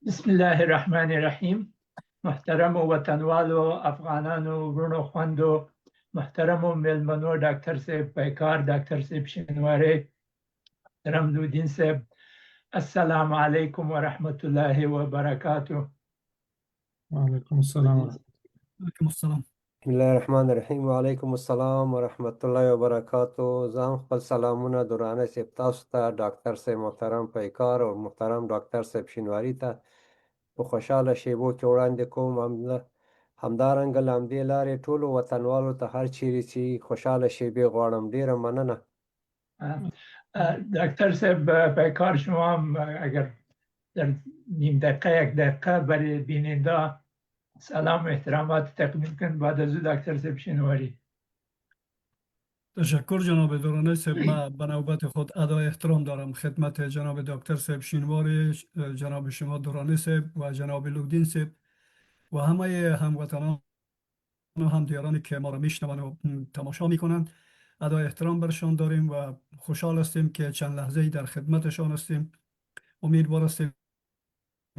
بسم الله الرحمن الرحیم. محترم وطنوال و افغانان و ورونو خوندو، محترم و ملمنو ډاکټر صاحب پیکار، ډاکټر صاحب شینواری، محترم لودین صاحب، السلام علیکم ورحمت الله وبرکاته. وعلیکم السلام وعلیکم السلام. بسم الله الرحمن الرحیم. وعلیکم السلام ورحمت الله وبرکاتو. زه هم خپل سلامونه درانه صاحب تاسو ته، ډاکټر صاحب محترم پیکار او محترم ډاکټر صاحب شینواری ته په خوشحاله شیبو کې وړاندې کوم. همدارنګه له همدې لارې ټولو وطنوالو ته هر چیرې چې خوشحاله شیبې غواړم. ډیره مننه. دکتر صاحب پیکار، شما هم اگر در نیم دقیقه یک دقیقه برای بیننده سلام و احترامات تقدیم کن. بعد از او دکتر صاحب شینواری. تشکر جناب درانه صاحب. من به نوبت خود ادای احترام دارم خدمت جناب دکتر صاحب شینواری، جناب شما درانه صاحب و جناب لودین صاحب و همه هموطنان و همدیارانی که ما را میشنوند و تماشا میکنند. ادای احترام برشان داریم و خوشحال هستیم که چند لحظه در خدمتشان هستیم. امیدوار هستیم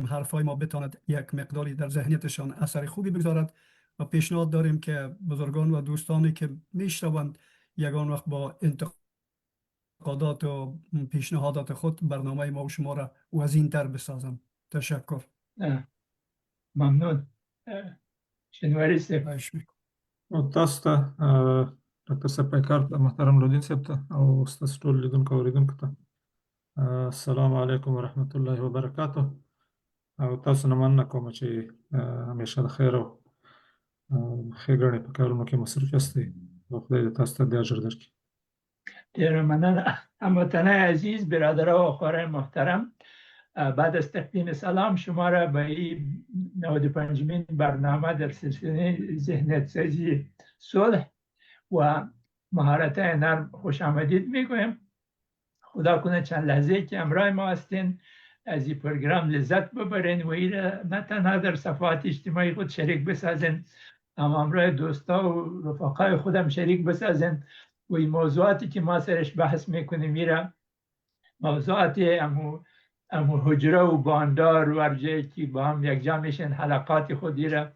حرفای ما بتواند یک مقداری در ذهنیتشان اثر خوبی بگذارد و پیشنهاد داریم که بزرگان و دوستانی که میشنوند یگان وقت با انتقادات و پیشنهادات خود برنامه ما و شما را وزین‌تر بسازند. تشکر. ممنون. شینواری صاحب. تاسو ته ډاکټر صاحب پیکار ته، محترم لودین صاحب ته او ستاسو ټول لیدونکو او اوریدونکو ته السلام علیکم ورحمت الله وبرکاتو. او تاسو نه مننه کوم چې همیشه د خیر او ښېګڼې په کارونو کې مصروف یاستئ. خدای دې تاسو ته د اجر درکړي. ډېره مننه. هموطنان عزیز، برادران و خواهران محترم، بعد از تقدیم سلام شما را به این 95مین برنامه در سلسله ذهنیت سازی صلح و مهارت نرم خوش آمدید میگویم. خدا کنه چند لحظه که همراه ما هستین از این پروگرام لذت ببرین و این را نه تنها در صفحات اجتماعی خود شریک بسازین، اما همراه دوستا و رفقای خودم شریک بسازین و این موضوعاتی که ما سرش بحث میکنیم این را موضوعات امو حجره و باندار ورجه که با هم یک جا میشن حلقات خودی را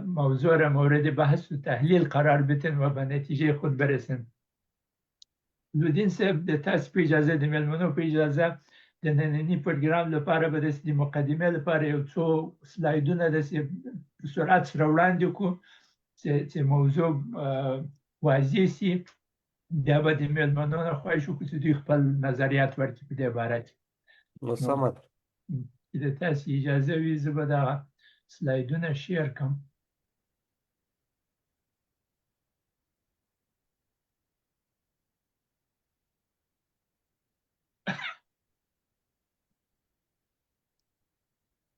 موضوع را مورد بحث و تحلیل قرار بتن و به نتیجه خود برسن. لودین صاحب د تاسو په اجازه، د مېلمنو په اجازه د ننني پروګرام لپاره به د مقدمې لپاره یو څو سلایډونه داسې په سرعت سره وړاندې کړو چې موضوع واضح سي. بیا به د مېلمنو نه خواهش وکړو چې دوی خپل نظریات ورکړي په دې باره کې. سمه ده. چې د تاسو اجازه وي زه به دغه سلایډونه شیر کړم.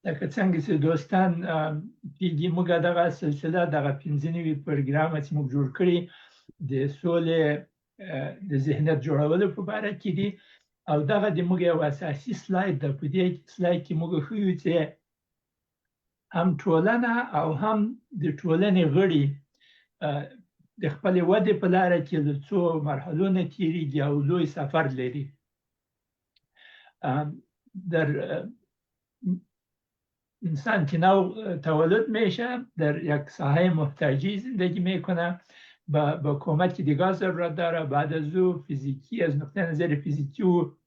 لکه څنګه چې دوستان پیږي، موږ دغه سلسله دغه 15 پروګرام چې موږ جوړ کړي د سولې د ذهنیت جوړولو په باره کې دي او دغه د موږ یو اساسي سلاید ده. په دې سلاید کې موږ ښیو چې هم ټولنه او هم د ټولنې غړي د خپلې ودې په لاره کې له څو مرحلو نه تیریږي او لوی سفر لري. در انسان که نو تولد میشه در یک ساحه محتاجی زندگی میکنه، با کمک دیگه ضرورت داره. بعد از او فیزیکی، از نقطه نظر فیزیکی او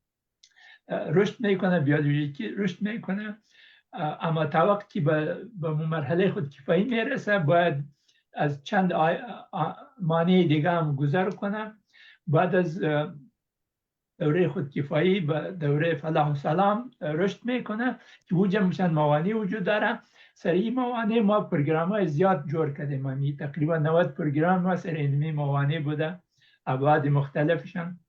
رشد میکنه، بیولوژیکی رشد میکنه، اما تا وقتی به مرحله خود کفایی میرسه باید از چند مانع دیگه هم گذر کنه. بعد از دوره خودکفایی به دوره فلاح و سلام رشد میکنه که وجود چند موانع وجود داره. سر این موانع ما پروگرام های زیاد جور کردیم، تقریبا 90 پروگرام ما سر این موانع بوده، ابعاد مختلفشان.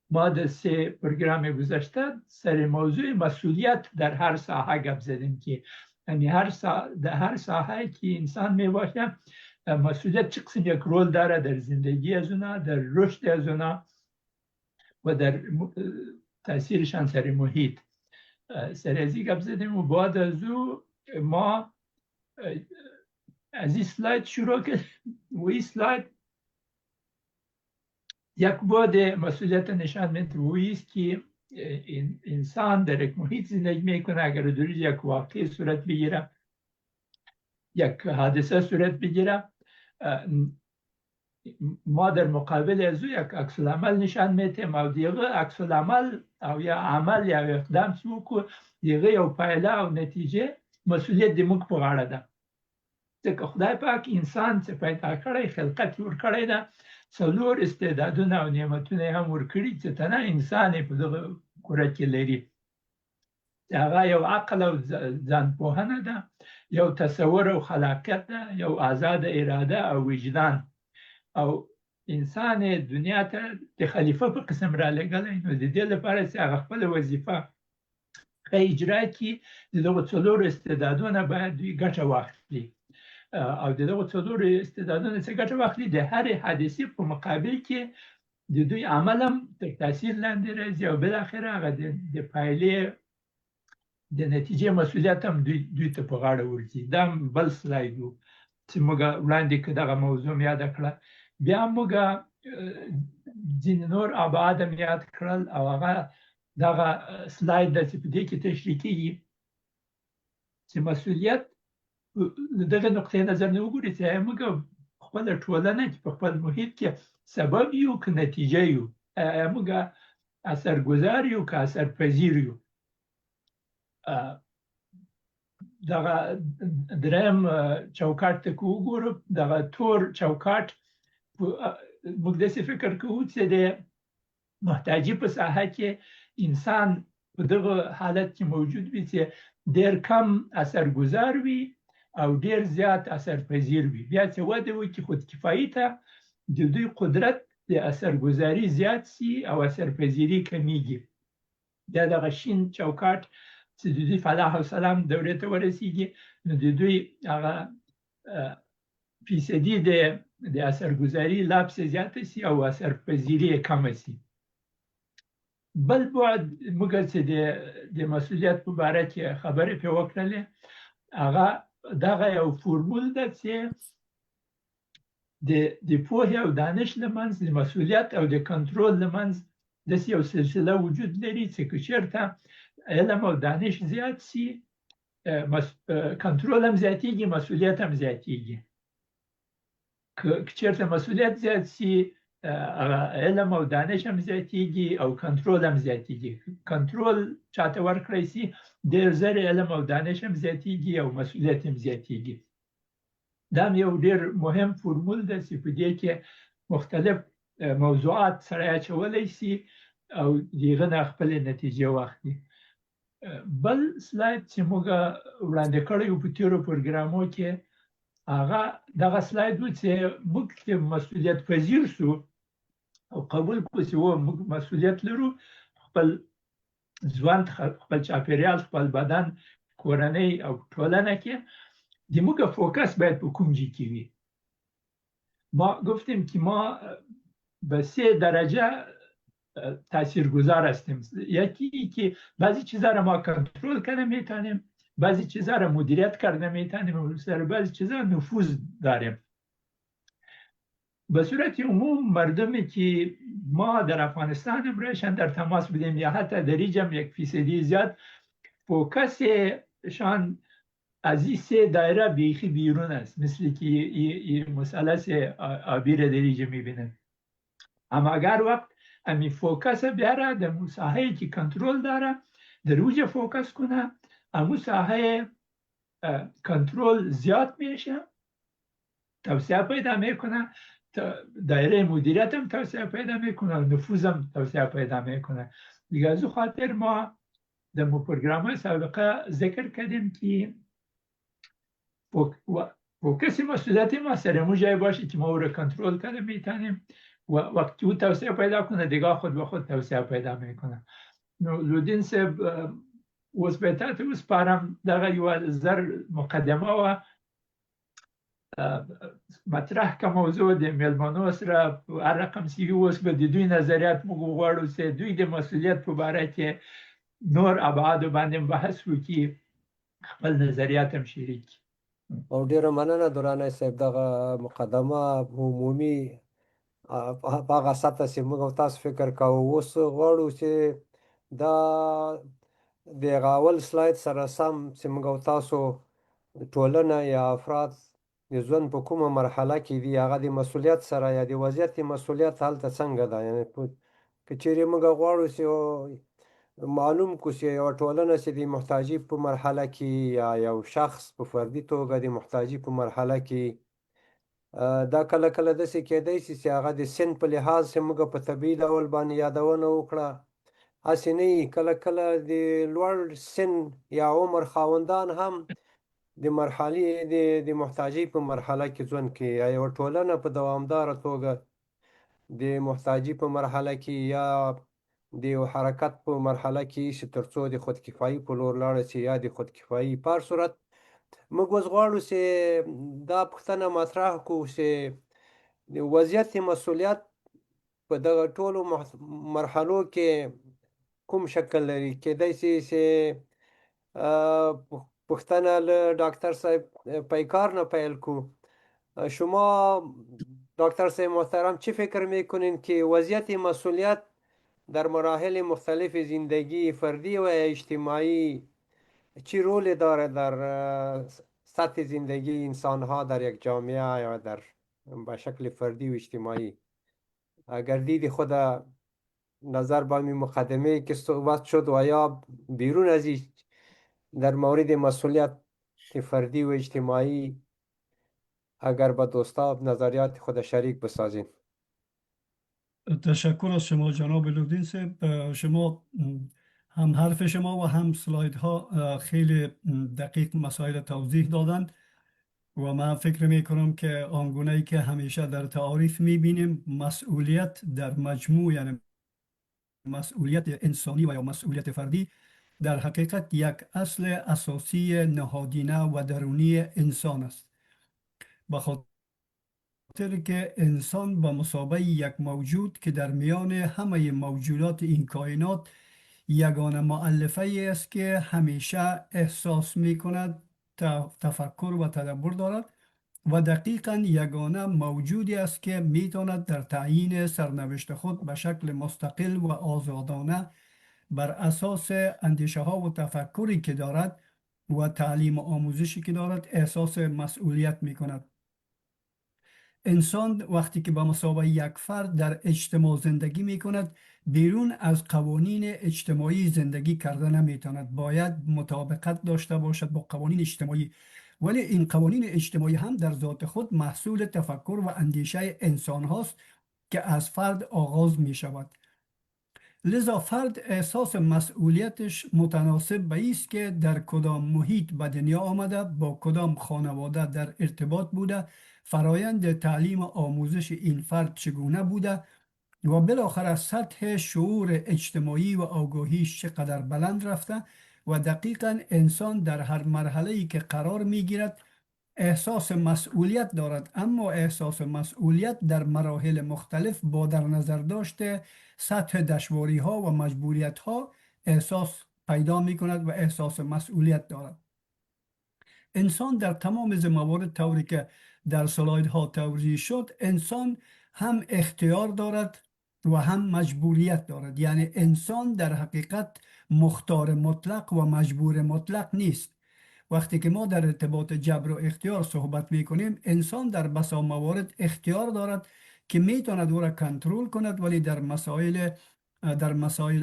ما در 3 پروگرام گذشته سر موضوع مسئولیت در هر ساحه گپ زدیم که یعنی در هر ساحه که انسان میباشه مسئولیت چه قسم یک رول داره در زندگی از اونا، در رشد از اونا و در تاثیرشان سر محیط. سر از این گپ زدیم و بعد از او ما از این سلاید شروع کردیم و این سلاید یک بعد مسئولیت نشان میده و ایست که انسان در یک محیط زندگی میکنه، اگر در یک واقعی صورت بگیره، یک حادثه صورت بگیره، ما در مقابل از او یک عکس العمل نشان میتیم او دیگه عکس العمل او یا عمل یا اقدام چې وکړو دیگه یو پایله او نتیجه مسئولیت د موږ په غاړه ده. ځکه خدای پاک انسان چې پیدا کړی، خلقت یې ورکړی ده، څلور استعدادونه او نعمتونه یې هم ورکړي چې تنه انسان یې په دغه کره کې لري. هغه یو عقل او ځانپوهنه ده، یو تصور او خلاقیت ده، یو آزاد اراده او وجدان. او انسان دنیا ته د خلیفه په قسم را لګلی، نو د دې لپاره چې هغه خپله وظیفه ښه اجرا کړي، د دغو څلورو استعدادونه باید دوی ګټه واخلي. او د دغو څلورو استعدادونه چې ګټه واخلي، د هرې حادثې په مقابل کې د دوی عمل هم تر تاثیر لاندې راځي او بالاخره هغه د پایلې د نتیجې مسؤلیت هم دوی ته په غاړه ورځي. دا بل سلاید و چې موږ وړاندې که دغه موضوع مې یاده کړه. بیا موږ ځینې نور ابعاد هم یاد کړل او هغه دغه سلاید ده چې په دې کې تشریح کېږي چې مسؤلیت له دغه نقطې نظر نه وګوري چې موږ خپله ټولنه کې په خپل محیط کې سبب یو که نتیجه یو، موږ اثرګذار یو که اثرپذیر یو. دغه دریم چوکاټ ته که وګورو، دغه تور چوکاټ موږ داسې فکر کوو چې د محتاجي په ساحه کې انسان په دغه حالت کې موجود وي چې ډېر کم اثرګذار وي او ډېر زیات اثرپذیر وي. بیا چې وده وکړي خودکفایي ته، د دوی قدرت د اثرګذاري زیات سي او اثرپذیري کمیږي. بیا دغه شین چوکاټ چې د دوی فلاح او سلام دورې ته ورسیږي، نو د دوی هغه فیصدي د اثرګذاري لاپسې زیاته سي او اثرپذیري یې کمه سي. بل بعد موږ چې د مسؤلیت په باره کې خبرې پرې وکړلې، هغه دغه یو فورمول ده چې د پوهې او دانش له منځ، د مسؤلیت او د کنټرول له منځ داسې یو سلسله وجود لري چې که چېرته علم او دانش زیات سي، کنټرول هم زیاتېږي، مسؤلیت هم زیاتېږي. که چېرته مسؤلیت زیات سي، علم او دانش هم زیاتېږي او کنټرول هم زیاتېږي. کنټرول چاته ورکړی سي، ډېر زر علم او دانش هم زیاتېږي او مسؤلیت هم زیاتېږي. دا یو ډېر مهم فورمول ده چې په دې کې مختلف موضوعات سره اچولی سي او د هغه نه خپلې نتیجې واخلي. بل سلاید چې موږ وړاندې کړی و په تېرو پروګرامو کې، هغه دغه سلاید و چې موږ چې مسؤلیت پذیر سو او قبول کړو چې موږ مسؤلیت لرو، خپل ژوند، خپل چاپېریال، خپل بدن، کورنۍ او ټولنه کې د موږ فوکس باید په کوم ځای کې وي. ما گفتیم که ما به 3 درجه تاثیرگذار هستیم. یکی که بعضی چیزا را ما کنترل کنه میتونیم، بعضی چیزا را مدیریت کرده میتونیم و بعضی چیزا نفوذ داریم. به صورت عموم مردمی که ما در افغانستان برایشان در تماس بودیم یا حتی در اینجا 1% زیاد، فوکسشان از این 3 دایره بیخی بیرون است، مثل که این مثلث آبی را در اینجا میبینیم. اما اگر وقت امی فوکس بیاره در مساحه که کنترل داره، در اوجه فوکس کنه، امو ساحه کنترل زیاد میشه، توسعه پیدا میکنه، دایره مدیریت هم توسعه پیدا میکنه، نفوذ هم توسعه پیدا میکنه. دیگه از او خاطر ما در پروگرام سابقه ذکر کردیم که فوکس مسئولیت ما سر مو جای باشه که ما او را کنترل کنه میتونیم و وقتی او توسعه پیدا کنه دیگه خود به خود توسعه پیدا میکنه. نو لودین صاحب اوس بهتر ته وسپارم دغه یو زر مقدمه و مطرح که موضوع د میلمنو سره هر رقم سی اوس به د دوی نظریات موږ غواړو چې دوی د مسؤلیت په باره کې نور ابعادو باندې بحث وکړي، خپل نظریات هم شریک. او ډیره مننه درانه صاحب، دغه مقدمه عمومي په هغه سطح چې موږ تاسو فکر کوو. اوس غواړو چې دا د هغه اول سلاید سره سم چې موږ او تاسو ټولنه یا افراد د ژوند په کومه مرحله کې دي هغه د مسؤلیت سره یا د وضعیت د مسؤلیت هلته څنګه ده یعنې که چیرې موږ غواړو چې معلوم کړو چې یوه ټولنه چې د محتاجۍ په مرحله کې یا یو شخص په فردي توګه د محتاجۍ په مرحله کې دا کله کله داسې کیدی شي چې هغه د سن په لحاظ چې موږ په طبیعي ډول باندې یادونه وکړه هسې نه وي کله کله د لوړ سن یا عمر خاوندان هم د مرحلې د محتاجۍ په مرحله کې ژوند کوي یا یوه ټولنه په دوامداره توګه د محتاجۍ په مرحله کې یا د یو حرکت په مرحله کې چې تر څو د خودکفایي په لور لاړه شي یا د خودکفایي په هر صورت موږ اوس غواړو چې دا پوښتنه مطرح کړو چې د وضعیت مسؤلیت په دغه ټولو مرحلو کې کوم شکل لري کیدای شي چې پوښتنه له دکتر صاحب پیکار نه پیل کو شما دکتر صاحب محترم چه فکر میکنین که وضعیت مسئولیت در مراحل مختلف زندگی فردی و اجتماعی چی رول داره در سطح زندگی انسانها در یک جامعه یا در به شکل فردی و اجتماعی اگر دید خود نظر به می مقدمه که صحبت شد و یا بیرون از در مورد مسئولیت فردی و اجتماعی اگر با دوستا نظریات خود شریک بسازین. تشکر از شما جناب لودین صاحب. شما هم حرف شما و هم سلاید ها خیلی دقیق مسائل توضیح دادند و من فکر می کنم که آنگونه‌ای که همیشه در تعاریف می بینیم مسئولیت در مجموع یعنی مسئولیت انسانی و یا مسئولیت فردی در حقیقت یک اصل اساسی نهادینه و درونی انسان است. به خاطر که انسان به مثابه یک موجود که در میان همه موجودات این کائنات یگانه مؤلفه است که همیشه احساس می کند، تفکر و تدبر دارد و دقیقا یگانه موجودی است که می تواند در تعیین سرنوشت خود به شکل مستقل و آزادانه بر اساس اندیشه ها و تفکری که دارد و تعلیم و آموزشی که دارد احساس مسئولیت می کند. انسان وقتی که به مثابه یک فرد در اجتماع زندگی می کند بیرون از قوانین اجتماعی زندگی کرده نمی تواند، باید مطابقت داشته باشد با قوانین اجتماعی، ولی این قوانین اجتماعی هم در ذات خود محصول تفکر و اندیشه انسان هاست که از فرد آغاز می شود. لذا فرد احساس مسئولیتش متناسب به است که در کدام محیط به دنیا آمده، با کدام خانواده در ارتباط بوده، فرایند تعلیم و آموزش این فرد چگونه بوده و بالاخره سطح شعور اجتماعی و آگاهیش چقدر بلند رفته و دقیقاً انسان در هر مرحله‌ای که قرار می‌گیرد احساس مسئولیت دارد، اما احساس مسئولیت در مراحل مختلف با در نظر داشته سطح دشواری ها و مجبوریت ها احساس پیدا می کند و احساس مسئولیت دارد. انسان در تمام موارد طوری که در سلاید ها توضیح شد، انسان هم اختیار دارد و هم مجبوریت دارد. یعنی انسان در حقیقت مختار مطلق و مجبور مطلق نیست. وقتی که ما در ارتباط جبر و اختیار صحبت می کنیم، انسان در بسا موارد اختیار دارد که می تواند او را کنترل کند، ولی در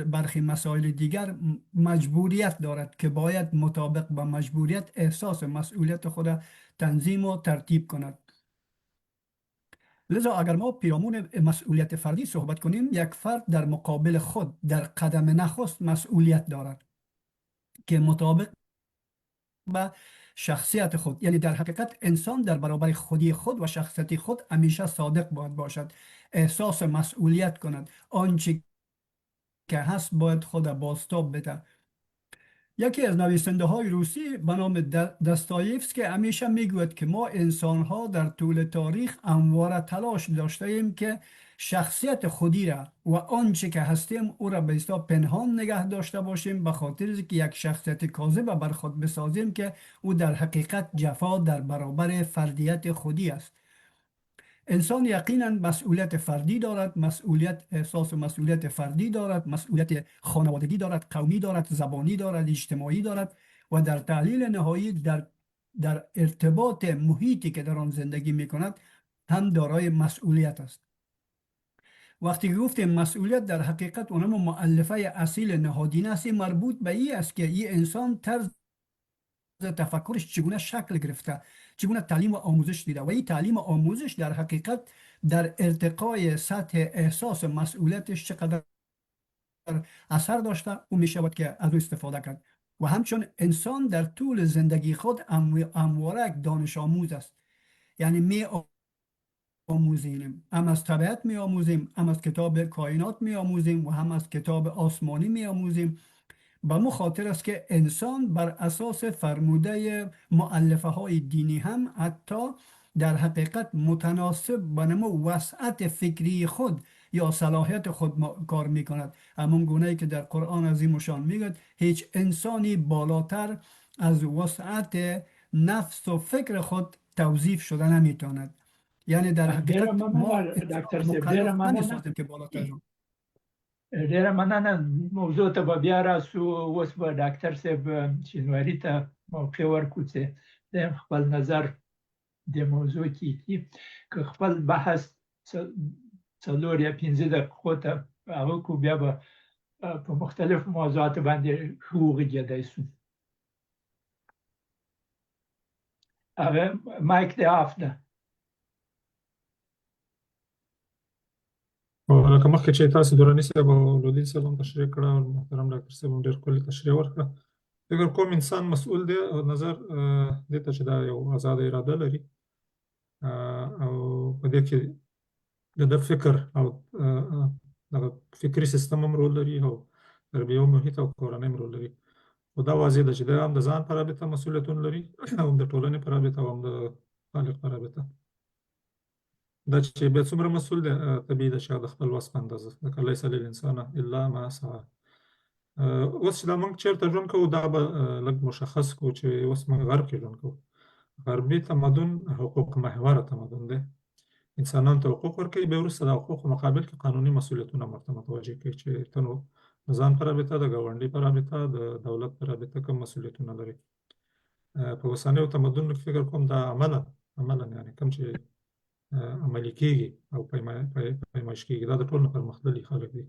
برخی مسائل دیگر مجبوریت دارد که باید مطابق با مجبوریت احساس مسئولیت خود تنظیم و ترتیب کند. لذا اگر ما پیرامون مسئولیت فردی صحبت کنیم، یک فرد در مقابل خود در قدم نخست مسئولیت دارد که مطابق به شخصیت خود، یعنی در حقیقت انسان در برابر خودی خود و شخصیت خود همیشه صادق باید باشد، احساس مسئولیت کند، آنچه که هست باید خود بازتاب بده. یکی از نویسنده های روسی به نام داستایفسکی همیشه میگوید که ما انسان ها در طول تاریخ همواره تلاش داشته ایم که شخصیت خودی را و آنچه که هستیم او را به اصطلاح پنهان نگه داشته باشیم، به خاطر که یک شخصیت کاذب بر خود بسازیم که او در حقیقت جفا در برابر فردیت خودی است. انسان یقینا مسئولیت فردی دارد، احساس مسئولیت فردی دارد، مسئولیت خانوادگی دارد، قومی دارد، زبانی دارد، اجتماعی دارد و در تحلیل نهایی در ارتباط محیطی که در آن زندگی می کند هم دارای مسئولیت است. وقتی که گفتیم مسئولیت، در حقیقت اونم مؤلفه اصیل نهادینه است، مربوط به این است که این انسان طرز تفکرش چگونه شکل گرفته، چگونه تعلیم و آموزش دیده و این تعلیم و آموزش در حقیقت در ارتقای سطح احساس مسئولیتش چقدر اثر داشته و می شود که از او استفاده کرد. و همچون انسان در طول زندگی خود همواره دانش آموز است، یعنی می آموزیم، هم از طبیعت می آموزیم، هم از کتاب کائنات می آموزیم و هم از کتاب آسمانی می آموزیم. به مو خاطر است که انسان بر اساس فرموده مؤلفه های دینی هم حتی در حقیقت متناسب به نمو وسعت فکری خود یا صلاحیت خود کار می کند. همون گونه‌ای که در قرآن عظیم و شان میگه هیچ انسانی بالاتر از وسعت نفس و فکر خود توظیف شده نمیتواند. یعنی در حقیقت ما ډاکټر صاحب ډیره مکلف مننه. نمی‌سازیم که بالاتر شو. ډیره مننه. موضوع ته به بیا راسو. اوس به ډاکټر صاحب شینواري ته موقع ورکړو چې د خپل نظر د موضوع کې که خپل بحث څلور یا 15 دقیقو ته هغه کو، بیا به په مختلفو موضوعاتو باندې وغږېدای سو. هغه مایک دی آف ده. لکه مخکې چې تاسو دراني صاحب او لودین صاحب هم تشریح کړه او محترم ډاکټر صاحب هم ډېر ښکلې تشریح ورکړه. فکر کوم انسان مسؤل دی او نظر دې ته چې دا یو آزاده اراده لري او په دې کې د ده فکر او دغه فکري سیستم هم رول لري او تربیه او محیط او کورنۍ هم رول لري. خو دا واضح ده چې دی هم د ځان په رابطه مسؤلیتونه لري او هم د ټولنې په رابطه او هم د خالق په رابطه. دا چې بیا څومره مسؤل دی طبیعي ده چې هغه د خپل وس په اندازه، لکه لیس للانسان الا ما سعی. اوس چې دا موږ چېرته ژوند کوو دا به لږ مشخص کړو چې اوس موږ غرب کې ژوند کوو. غربي تمدن حقوق محوره تمدن دی. انسانانو ته حقوق ورکوي، بیا وروسته د حقوقو مقابل کې قانوني مسؤلیتونه ورته متوجه کوي چې ته نو د ځان په رابطه، د ګاونډي په رابطه، د دولت په رابطه کوم مسؤلیتونه لري. په اوسنیو تمدنونو کې فکر کوم دا عملا یعنې کوم چې عملي کېږي او پیمایش کېږي دا د ټول نه پرمختللي خلک دي.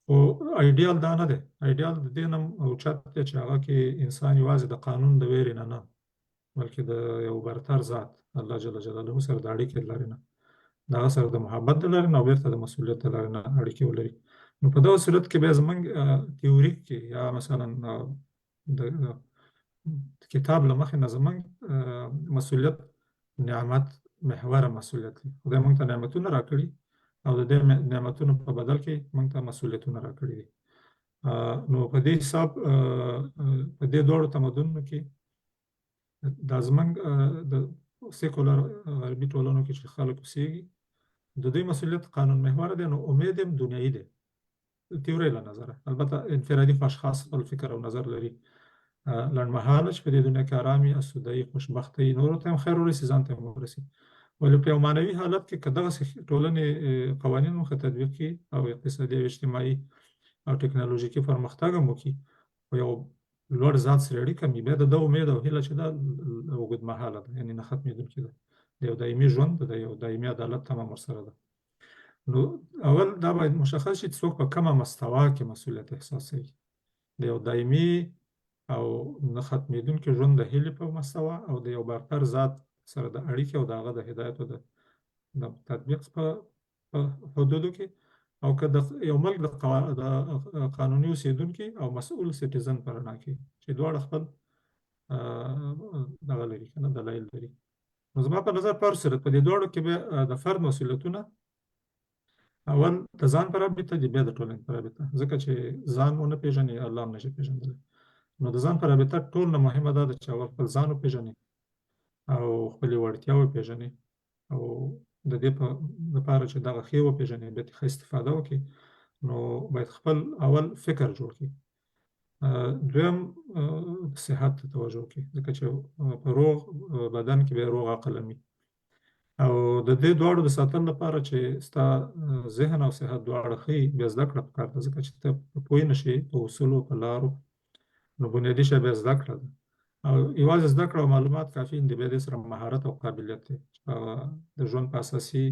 خو ایډیال دا نه دی. ایډیال د دې نه اوچت دی چې هغه کې انسان یوازې د قانون د ویرې نه بلکې د یو برتر ذات الله جل جلاله سره د اړیکې د لارې نه، د هغه سره د محبت د لارې نه او بیرته د مسؤلیت د لارې نه اړیکې ولري. نو په دغه صورت کې بیا زموږ تیوریک کې یا مثلا د کتاب له مخې نه زموږ مسؤلیت نعمت محوره مسؤلیت دی. خدای موږ ته نعمتونه راکړي او د دې نعمتونو په بدل کې موږ ته مسؤلیتونه راکړي دي. نو په دې حساب په دې دواړو تمدنونو کې دا زموږ د سیکولر غربي ټولنو کې چې خلک اوسېږي د دوی مسؤلیت قانون محوره دی. نو امید هم دنیایي دی تیورۍ له نظره. البته انفرادي اشخاص خپل فکر او نظر لري لنډمهاله چې په دې دنیا کې ارامي، اسودایي، خوشبختۍ نورو ته هم خیر ورسي، ځان ته هم ورسي. ولې په یو معنوي حالت کې که دغسې ټولنې قوانین مخه تطبیق کړي او اقتصادي او اجتماعي او ټکنالوژیکي پرمختګ هم وکړي او یو لوړ ذات سره اړیکه مې بیا د ده امید او هیله چې دا اوږدمهاله ده، یعنې نه ختمېدونکې ده، د یو دایمي ژوند، د یو دایمي عدالت تمه ورسره ده. نو اول دا باید مشخص شي چې څوک په کومه مستوا کې مسؤلیت احساسوي. د یو دایمي او نه ختمېدونکي ژوند د هیلې په مستوا او د یو برتر ذات سره د اړیکې او د هغه د هدایت او د تطبیق په حدودو کې، او که د یو ملک د قانوني اوسېدونکي او مسؤل سټیزن په رڼا کې چې دواړه خپل دغه لري که نه دلایل لري. نو زما په نظر په هر صورت په دې دواړو کې بیا د فرد مسؤلیتونه اول د ځان په رابطه دي، بیا د ټولنې په رابطه، ځکه چې ځان ونه پېژني الله هم نشي پېژندلی. نو د ځان په رابطه ټول نه مهمه دا ده چې اول خپل ځان وپېژني او خپلې وړتیاوې وپېژني او د دې لپاره چې دغه ښې وپېژني بیا ترې ښه استفاده وکړي. نو باید خپل اول فکر جوړ کړي. دویم صحت ته توجه وکړي، ځکه چې په روغ بدن کې بیا روغ عقل هم وي. او د دې دواړو د ساتلو لپاره چې ستا ذهن او صحت دواړه ښه بیا زده کړه پکار ده، ځکه چې ته پوه نه شې په اصولو په لارو، نو بنیادي شی بیا زده کړه ده. او یوازې زده کړه او معلومات کافي نه دي، بیا دې سره مهارت او قابلیت دی چې د ژوند په اساسي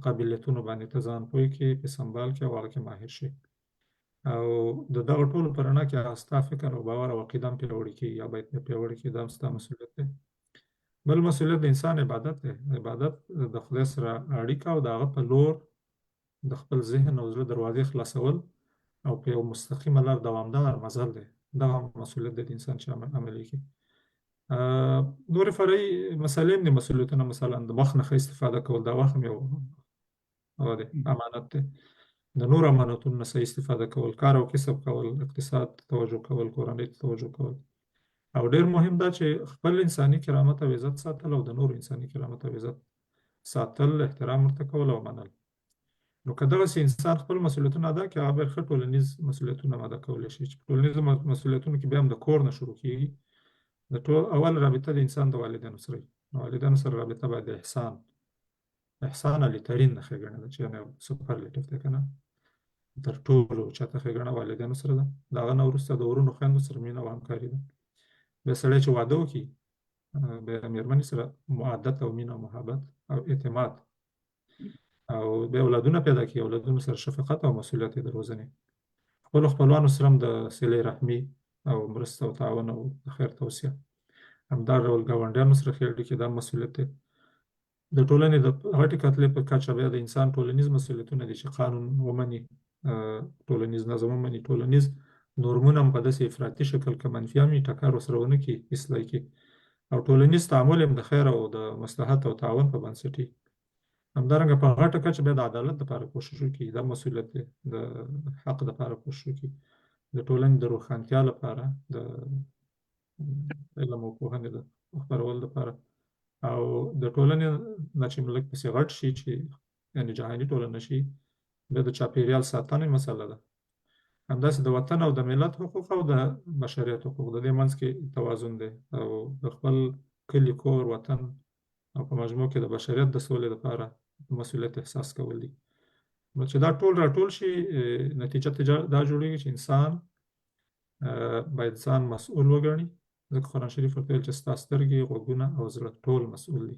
قابلیتونو باندې ته ځان پوه کړې، په سمبال کړې او هغه کې ماهر شې. او د دغه ټولو په رڼا کې ستا فکر او باور او عقیده هم پیاوړې کېږي یا باید پیاوړې کړي، دا هم ستا مسؤلیت دی. بل مسؤلیت د انسان عبادت دی. عبادت د خدای سره اړیکه او د هغه په لور د خپل ذهن او زړه دروازې خلاصول او په یو مستقیمه لار دوامدار مزل دی. دا هم مسؤلیت دی د انسان چې عملي کړي. نورې فرعي مسلې هم دي مسؤلیتونه، مثلا د وخت نه ښه استفاده کول، دا وخت هم یو هغه دی، امانت دی. د نور امانتونو نه صحیح استفاده کول، کار او کسب کول، اقتصاد ته توجه کول، کورنۍ ته توجه کول. او ډېر مهم دا چې خپل انساني کرامت او عزت ساتل او د نورو انساني کرامت او عزت ساتل، احترام ورته کول او منل. نو که دغسې انسان خپل مسؤلیتونه ادا کړي، هغه باید ښه ټولنیز مسؤلیتونه هم ادا کولی شي، چې په ټولنیزو مسؤلیتونو کې بیا هم د کور نه شروع کېږي. د اول رابطه د انسان د والدینو سره وي. نو والدینو سره رابطه باید د احسان علیترین نه ښېګڼه ده، چې یعنې سوپرلیټیف دی که نه، تر ټولو چاته ښېګڼه والدینو سره ده. د هغه نه وروسته د ورونو خویندو سره مینه او همکاري ده. بیا سړی چې واده وکړي، بیا د مېرمنې سره معادت او مینه او محبت او اعتماد، او بیا اولادونه پیدا کړي، اولادونو سره شفقت او مسؤلیت یې د روزنې. خپلو خپلوانو سره هم د صلې رحمي او مرسته او تعاون او د خیر توصیه. همدا ډول ګاونډیانو سره ښې اړیکې، دا مسؤلیت دی. د ټولنې د غټې کتلې په کچه بیا د انسان ټولنیز مسؤلیتونه دي چې قانون ومني، ټولنیز نظم ومني، ټولنیز نورمونه هم په داسې افراطي شکل که منفي هم وي ټکر ورسره ونه کړي، اصلاح کړي. او ټولنیز تعامل هم د خیر او د مصلحت او تعاون په بنسټ وي. همدارنګه په غټه کچه بیا د عدالت لپاره کوشش وکړي، دا مسؤلیت دی. د حق لپاره کوشش وکړي، د ټولنې د روښانتیا لپاره، د علم او پوهنې د خپرولو لپاره، او د ټولنې نه چې ملک پسې غټ شي، چې یعنې جهاني ټولنه شي، بیا د چاپېریال ساتنې مسله ده. همداسې د وطن او د ملت حقوق او د بشریت حقوق، د دې منځ کې توازن دی. او د خپل کلي، کور، وطن او په مجموع کې د بشریت د سولې لپاره مسؤلیت احساس کول دي. نو چې دا ټول راټول شي، نتیجه دا جوړېږي چې انسان باید ځان مسؤل وګڼي، ځکه قرآن شریف ورته ویل چې ستا سترګې، غوږونه او زړه ټول مسؤل دي.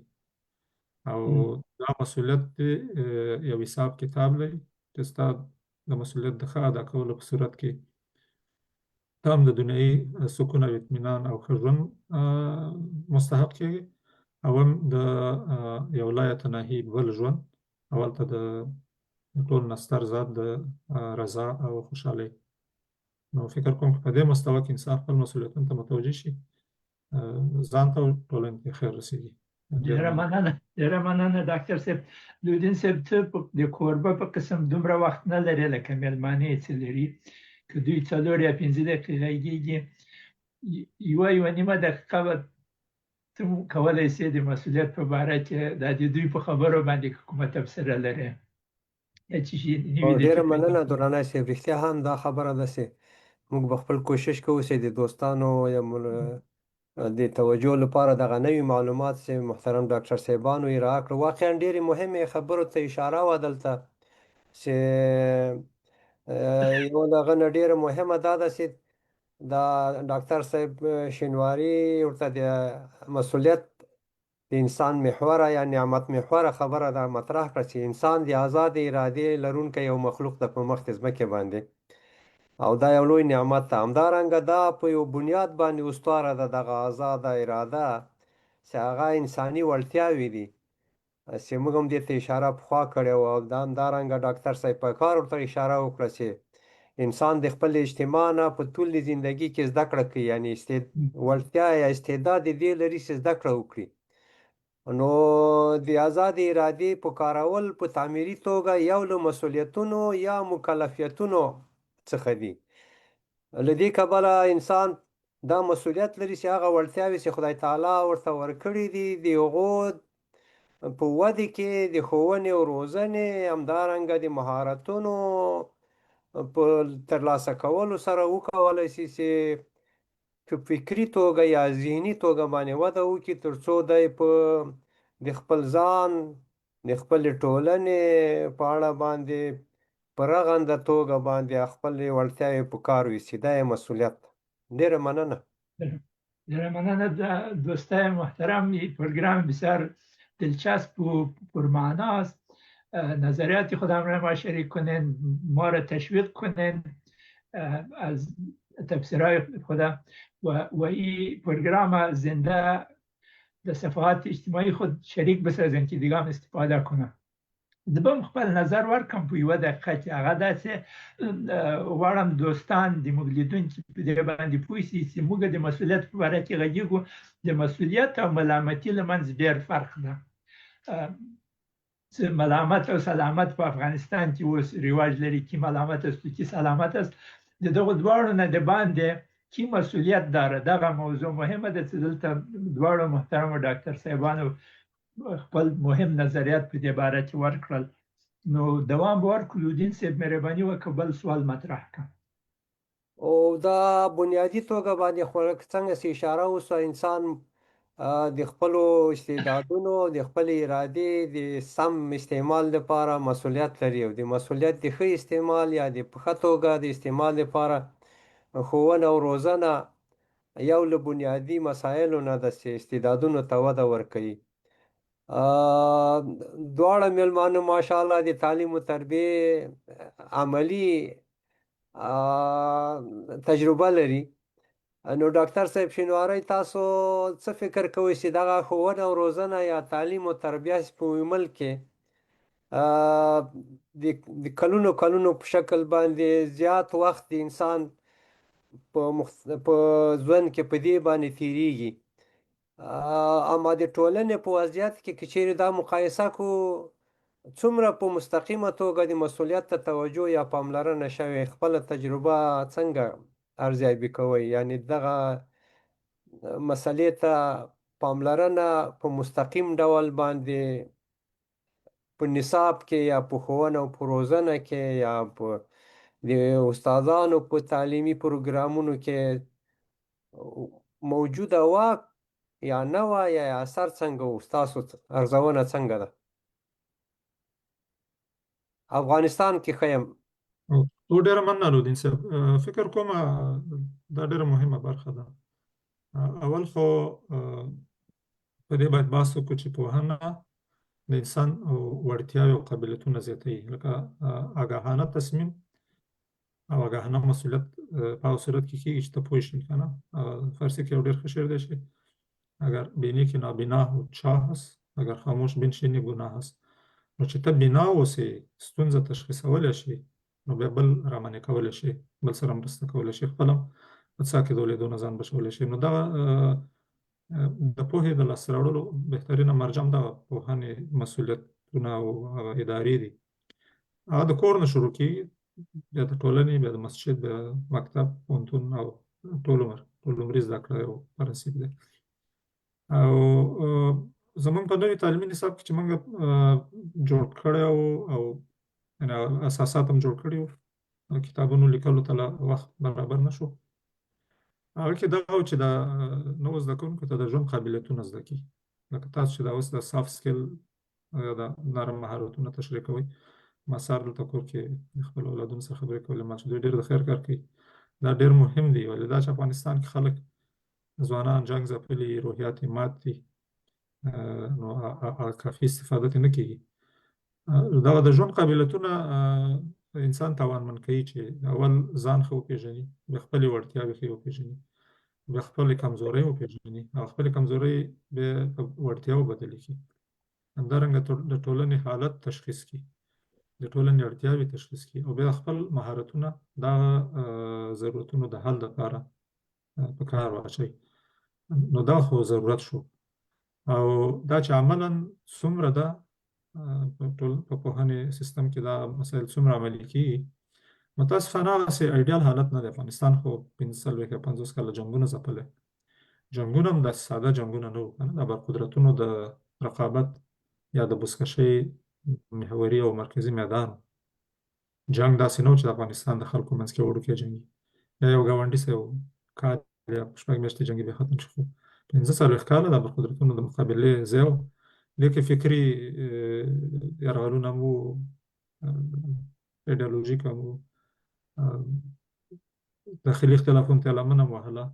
او دا مسؤلیت دی، یو حساب کتاب لري چې ستا د مسؤلیت د ښه ادا کولو په صورت کې ته هم د دنیایي سکون او اطمینان او ښه ژوند مستحق کېږي، او هم د یو لا یتناهي بل ژوند، او هلته د ټول نه ستر ذات د رضا او خوشحالۍ. نو فکر کوم که په دې مستوه کې انسان خپل مسؤلیتونو ته متوجه شي، ځان ته او ټولنې ته خیر رسېږي. ډېره مننه ډاکټر صاحب. لودین صاحب، ته د کوربه په قسم دومره وخت نه لرې لکه مېلمانې چې لري، که دوی 4 یا 5 دقیقې غږېږي، یوه نیمه دقیقه به ته کولی شې د مسؤلیت په باره کې د دوی په خبرو باندې کومه تبصره لرې؟ ډېره مننه درانه صاحب. رښتیا هم دا خبره ده چې موږ به خپل کوشش کوو چې د دوستانو یا د توجه لپاره دغه نوي معلومات چې محترم ډاکټر صاحبانو یې راکړو. واقعا ډېرې مهمې خبرو ته اشاره وه دلته، چې یو دغه نه ډېره مهمه دا ده چې دا ډاکټر صاحب شینواري ورته د مسؤلیت د انسان محوره یا نعمت محوره خبره دا مطرح کړه چې انسان د آزاد ارادې لرونکی یو مخلوق ده په مخ د ځمکې باندې، او دا یو لوی نعمت ده. همدارنګه دا په یو بنیاد باندې استواره ده دغه آزاده اراده، چې هغه انساني وړتیاوې دي، چې موږ هم دې ته اشاره پخوا کړې وه. او دا همدارنګه ډاکټر صاحب پیکار ورته اشاره وکړه چې انسان د خپل اجتماع نه په ټول زندګي کې زده کړه کوي، یعنې وړتیا یا استعداد یې دې لري چې زده کړه وکړي. نو د آزاد ارادې په کارول په تعمیري توګه یو له مسؤلیتونو یا مکلفیتونو څخه دي. له دې کبله انسان دا مسؤلیت لري چې هغه وړتیاوې چې خدای تعالی ورته ورکړي دي، د هغو په ودې کې د ښوونې او روزنې، همدارنګه د مهارتونو په ترلاسه کولو سره وکولی شي چې په فکري توګه یا ذهني توګه باندې وده وکړي، تر څو دی په د خپل ځان د خپلې ټولنې په اړه باندې په رغنده توګه باندې خپلې وړتیاوې په کار ویسي. دا یې مسئولیت. ډېره مننه. دوستای محترم، این پروگرام بسیار دلچسب و پرمعنا است. نظریات خودم را ما شریک کنین، ما را تشویق کنین از تفسیرهای خودم و این پروگرام زنده در صفحات اجتماعی خود شریک بسازین که دیگه هم استفاده کنن. دبم خپل نظر ورکم په یوه دقیقه کې. هغه داسې غواړم دوستان د موږ لیدونکي په دې باندې پوه شي چې موږ د مسؤلیت په باره کې غږیږو. د مسؤلیت او ملامتي له منځ ډېر فرق ده. ملامت او سلامت په افغانستان کې اوس رواج لري، کی ملامت است و کی سلامت است. د دغو دواړو نه د باندې کی مسؤلیت داره. دغه موضوع مهمه ده چې دلته دواړو محترمو ډاکټر صاحبانو خپل مهم نظریات په دې باره کې ورکړل. نو دوام به ورکړو. لودین صاحب مهرباني وکړه بل سوال مطرح کړه. او دا بنیادي توګه باندې خو څنګه چې اشاره وسوه، انسان د خپلو استعدادونو د خپلې ارادې د سم استعمال لپاره مسؤلیت لري، او د مسؤلیت د ښه استعمال یا د په ښه توګه د استعمال لپاره ښوونه او روزنه یو له بنیادي مسایلو نه ده چې استعدادونو ته وده ورکوي. دواړه میلمانو ماشاءالله د تعلیم و تربیې عملي تجربه لري. نو ډاکټر صاحب شینواری، تاسو څه فکر کوئ چې دغه ښوونه او روزنه یا تعلیم و تربیه په ملک کې د کلونو په شکل باندې زیات وخت د انسان په ژوند کې په دې باندې تیریږي، اما د ټولنې په وضعیت کې که چیرې دا مقایسه کو، څومره په مستقیمه توګه د مسؤلیت ته توجه یا پاملرنه شوې؟ خپله تجربه څنګه ارزیابي کوئ؟ یعنی دغه مسئلې ته پاملرنه په مستقیم ډول باندې په نصاب کې یا په ښوونه او په روزنه کې یا په د استادانو په تعلیمي پروګرامونو کې موجوده وه یا نه وه، یا اثر څنګه و؟ ستاسو ارزونه څنګه ده؟ افغانستان کې ښه یم. ډېره مننه لودین صاحب. فکر کوم دا ډېره مهمه برخه ده. اول خو په دې باید بحث وکړو چې پوهنه د انسان وړتیاوې او قابلیتونه زیاتوي، لکه آګاهانه تصمیم او آگاهانه مسئولیت په هغه صورت کې کېږي چې ته پوه شې. که نه، فارسي کې یو ډېر ښه شعر دی چې اگر بینی که نابینا و چاه است، اگر خاموش بنشینی ګناه است. نو چې ته بینا اوسې، ستونزه تشخیصولی شي، نو بیا بل رامنې کولی شي، بل سره مرسته کولی شي، خپل هم په څاه کې د ولېدو نه ځان بچولی شي. نو دغه د پوهې د لاسته راوړلو بهترینه مرجم دغه پوهنې مسؤلیتونه او ادارې دي. هغه د کور نه شروع کېږي، بیا د ټولنې، بیا د مسجد، بیا مکتب، پوهنتون او ټول عمري زده کړه یو پرنسپ دی. او زمونږ په نوي تعلیمي نصاب کې چې موږ جوړ کړی او اساسات هم جوړ کړي وو، کتابونو لیکلو ته وخت برابر نه شو. هغه کې دغه و چې د نوو زده کوونکو ته د ژوند قابلیتونه زده کړي، لکه تاسو چې دا اوس د سافت سکل یا د نرم مهارتونه تشریح کوئ. ما سهار دلته کور کې د خپل اولادونو سره خبرې کولې، ما چې دوی ډېر د خیر کار کوي. دا ډېر مهم دی، ولې دا چې افغانستان کې خلک ځوانان جنګ ځپلي، روحیات یې مات دي، نو کافي استفاده ترې نه کېږي. دغه د ژوند قابلیتونه انسان توانمن کوي چې اول ځان ښه وپېژني، بیا خپلې وړتیاوې ښې وپېژني، بیا خپلې کمزورۍ وپېژني، او خپلې کمزورۍ بیا په وړتیاو بدلې کړي. همدارنګه د ټولنې حالت تشخیص کړي، د ټولنې اړتیاوې تشخیص کړي، او بیا خپل مهارتونه د ضرورتونو د حل لپاره په کار واچوي. نو دا خو ضرورت شو. او دا چې عملاً څومره ده په پوهنې سیستم کې دا مسایل څومره عملي کېږي، متاسفانه هغسې ایډیال حالت نه دی. افغانستان خو 45 یا 50 کاله جنګونه ځپلی. جنګونه هم داسې ساده جنګونه نه وو، که نه، د برقدرتونو د رقابت یا د بزکشۍ محوري او مرکزي میدان. جنګ داسې نه و چې د افغانستان د خلکو منځ کې وړوکی جنګي، یا یو ګاونډي سره یو کال یا 6 میاشتې جنګي بیا ختم شو. 45 کاله د برقدرتونو د مقابلې ځای و لیکن فکری یرغلونه مو ایدئولوژیک مو داخلي اختلافونو ته لمنه وهله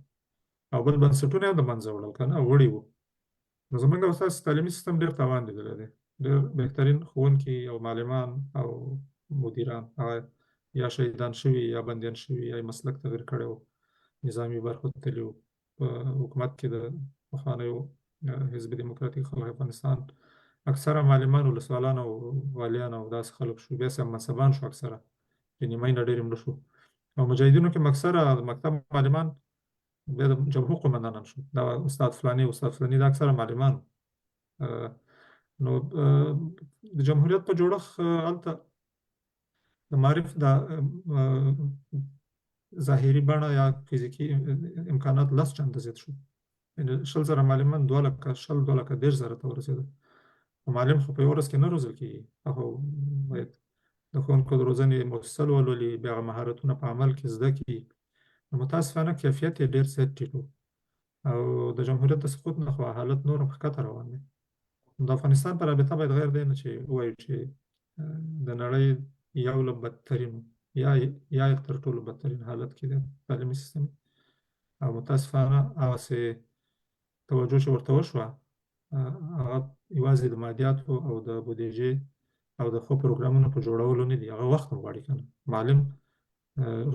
او بل بنسټونه یې د منځه وړل که نه وړي وو. نو زموږ او ستاسو تعلیمي سیستم ډېر تاوان لیدلی دی. ډېر بهترین ښوونکي او معلمان او مدیران هغه یا شهیدان شوي یا بندیان شوي یا یې مسلک تغیر کړی و، نظامي برخو ته تللي وو. په حکومت کې د پخوانیو حزب دیموکراتیک خلق افغانستان اکثره معلمان ولسوالان او والیان او داسې خلک شو، بیا هم منصبان شو اکثره، چې نیمۍ نه ډېر مړه شو. او مجاهدینو کې اکثره د مکتب معلمان بیا د جبهو قومندانان شو، دا استاد فلاني استاد فلاني دا اکثره معلمان. نو د جمهوریت په جوړښت هلته د معرف د ظاهري بڼه یا فزیکي امکانات 10 چنده زیات شو. یعنې 100,000 معلمان 2 لکه 10,000 ته ورسېدل. معلم خو په یوه ورځ کې نه روزل کېږي، هغه باید د ښوونکو د روزنې مؤسسه ولولي، بیا هغه مهارتونه په عمل کې زده کړي. متاسفانه کیفیت یې ډېر زیات ټیټ و او د جمهوریت د سقوط نه خو حالت نور هم ښکته روان دی. د افغانستان په رابطه باید غیر دی نه چې ووایو چې د نړۍ یو له بدترینو یا تر ټولو بدترین حالت کې دی تعلیمي سیستم. او متاسفانه هغسې توجه چې ورته وشوه هغه یوازې د مادیاتو او د بودیجې او د ښو پروګرامونو په جوړولو نه دي، هغه وخت هم غواړي که نه، معلم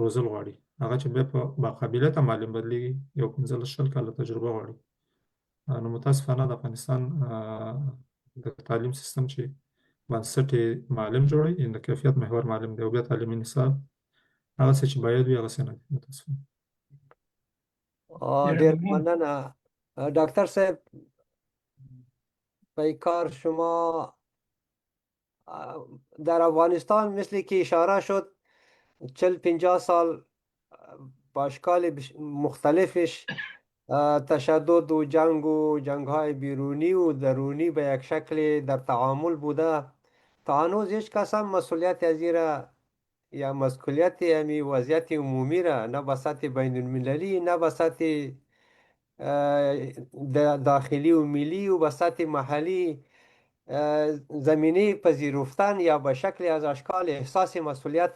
روزل غواړي، هغه چې بیا په باقابلیته معلم بدلېږي یو 15-20 کاله تجربه غواړي. نو متاسفانه د افغانستان د تعلیم سیستم چې بنسټ یې معلم جوړوي، د کیفیت محور معلم دی او بیا تعلیمي نصاب هغسې چې باید وي هغسې نه دی متاسفانه. ډېر مننه ډاکتر صاحب. پیکار شما در افغانستان مثل که اشاره شد 40-50 سال با اشکال مختلفش تشدد و جنگ های بیرونی و درونی به یک شکل در تعامل بوده. تا هنوز هیچ کس هم مسئولیت از این را یا مسئولیت همی وضعیت عمومی را نه به سطح بین المللی نه به سطح داخلی و ملی و به سطح محلی زمینه پذیرفتن یا به شکل از اشکال احساس مسئولیت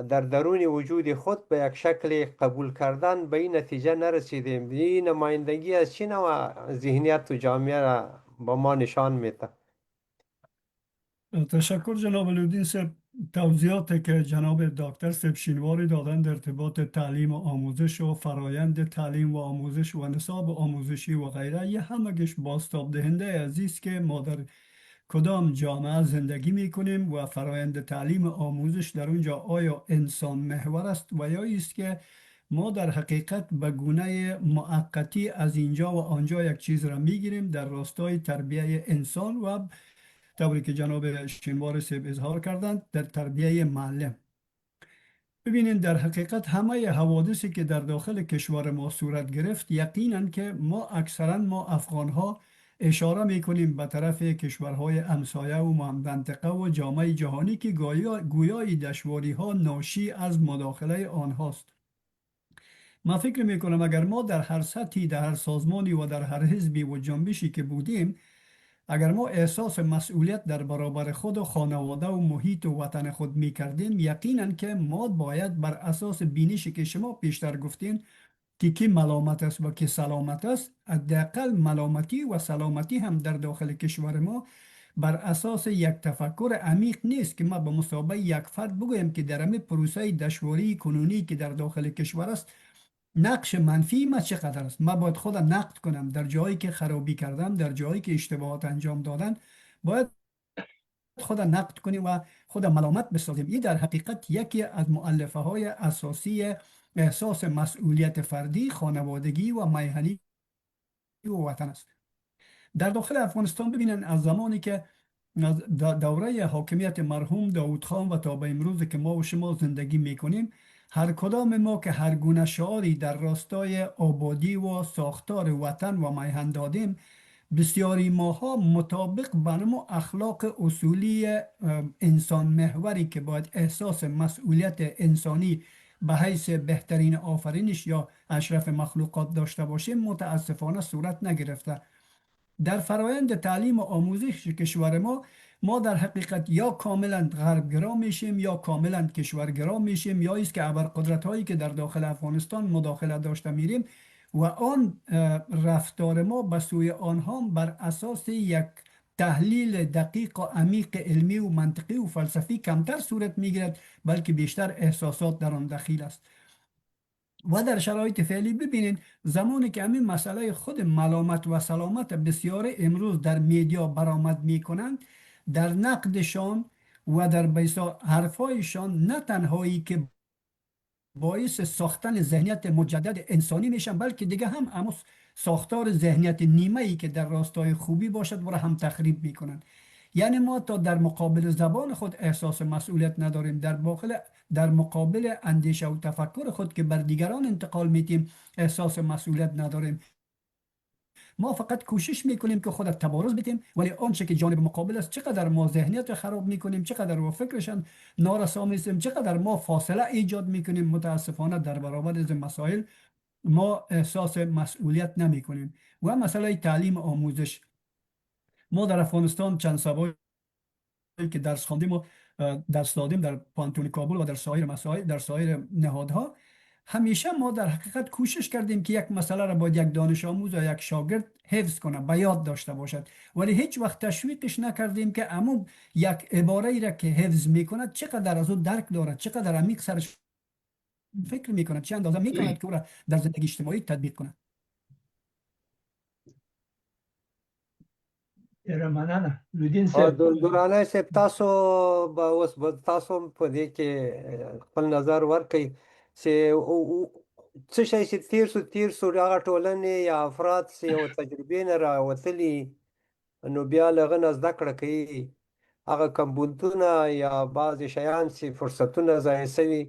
در درون وجود خود به یک شکل قبول کردن به این نتیجه نرسیدیم. این نمایندگی از چه نوع ذهنیت و جامعه را به ما نشان میده؟ تشکر جناب لودین صاحب. توضیحاتی که جناب دکتر صاحب شینواری دادن در ارتباط تعلیم و آموزش و فرایند تعلیم و آموزش و نصاب آموزشی و غیره، یه همگش بازتاب دهنده از است که ما در کدام جامعه زندگی میکنیم و فرایند تعلیم و آموزش در اونجا آیا انسان محور است و یا است که ما در حقیقت به گونه موقتی از اینجا و آنجا یک چیز را میگیریم در راستای تربیه انسان و طوری که جناب شینواری صاحب اظهار کردند در تربیه معلم. ببینید در حقیقت همه حوادثی که در داخل کشور ما صورت گرفت یقینا که ما اکثرا ما افغان ها اشاره میکنیم به طرف کشورهای همسایه و منطقه و جامعه جهانی که گویای دشواری ها ناشی از مداخله آنهاست. من فکر میکنم اگر ما در هر سطحی در هر سازمانی و در هر حزبی و جنبشی که بودیم، اگر ما احساس مسئولیت در برابر خود و خانواده و محیط و وطن خود می کردیم، یقینا که ما باید بر اساس بینشی که شما پیشتر گفتین که کی ملامت است و کی سلامت است، حداقل ملامتی و سلامتی هم در داخل کشور ما بر اساس یک تفکر عمیق نیست که ما به مثابه یک فرد بگویم که در همه پروسه دشواری کنونی که در داخل کشور است نقش منفی ما چقدر است. ما باید خود نقد کنم در جایی که خرابی کردم، در جایی که اشتباهات انجام دادن باید خود نقد کنیم و خود ملامت بسازیم. این در حقیقت یکی از مؤلفه های اساسی احساس مسئولیت فردی، خانوادگی و میهنی و وطن است. در داخل افغانستان ببینن از زمانی که دوره حاکمیت مرحوم داود خان و تا به امروز که ما و شما زندگی میکنیم، هر کدام ما که هر گونه شعاری در راستای آبادی و ساختار وطن و میهن دادیم، بسیاری ماها مطابق بنمو اخلاق اصولی انسان محوری که باید احساس مسئولیت انسانی به حیث بهترین آفرینش یا اشرف مخلوقات داشته باشیم متاسفانه صورت نگرفته. در فرایند تعلیم و آموزش کشور ما در حقیقت یا کاملا غربگرا میشیم یا کاملا کشورگرا میشیم، یا است که ابرقدرت هایی که در داخل افغانستان مداخله داشته میریم و آن رفتار ما به سوی آنها بر اساس یک تحلیل دقیق و عمیق علمی و منطقی و فلسفی کمتر صورت میگیرد، بلکه بیشتر احساسات در آن دخیل است. و در شرایط فعلی ببینید زمانی که همین مسئله خود ملامت و سلامت بسیار امروز در میدیا برآمد میکنند، در نقدشان و در بیسا حرفایشان نه تنهایی که باعث ساختن ذهنیت مجدد انسانی میشن، بلکه دیگه هم ساختار ذهنیت نیمه ای که در راستای خوبی باشد و را هم تخریب میکنن. یعنی ما تا در مقابل زبان خود احساس مسئولیت نداریم، در مقابل اندیشه و تفکر خود که بر دیگران انتقال میدیم احساس مسئولیت نداریم. ما فقط کوشش میکنیم که خود تبارز بدیم، ولی آنچه که جانب مقابل است چقدر ما ذهنیت خراب میکنیم، چقدر و فکرشان نارسا میسیم، چقدر ما فاصله ایجاد میکنیم، متاسفانه در برابر از مسائل ما احساس مسئولیت نمیکنیم. و مسئله تعلیم آموزش، ما در افغانستان چند سبایی که درس خواندیم و درس دادیم در پانتون کابل و در سایر مسائل در سایر نهادها، همیشه ما در حقیقت کوشش کردیم که یک مسئله را باید یک دانش آموز و یک شاگرد حفظ کنه، به یاد داشته باشد، ولی هیچ وقت تشویقش نکردیم که عموم یک عباره ای را که حفظ میکند چقدر از او درک دارد، چقدر عمیق سرش فکر میکند، چه اندازه میکند که او را در زندگی اجتماعی تطبیق کند. مننه. لودین صاحب دورانه صاحب تاسو به اوس تاسو په دې کې خپل نظر ورکړئ چې څه شی چې تیر سو هغه ټولنې یا افراد چې یو تجربې نه راوتلي، نو بیا له هغه نه زده کړه کوي، هغه کمبودونه یا بعضې شیان چې فرصتونه ضایع سوي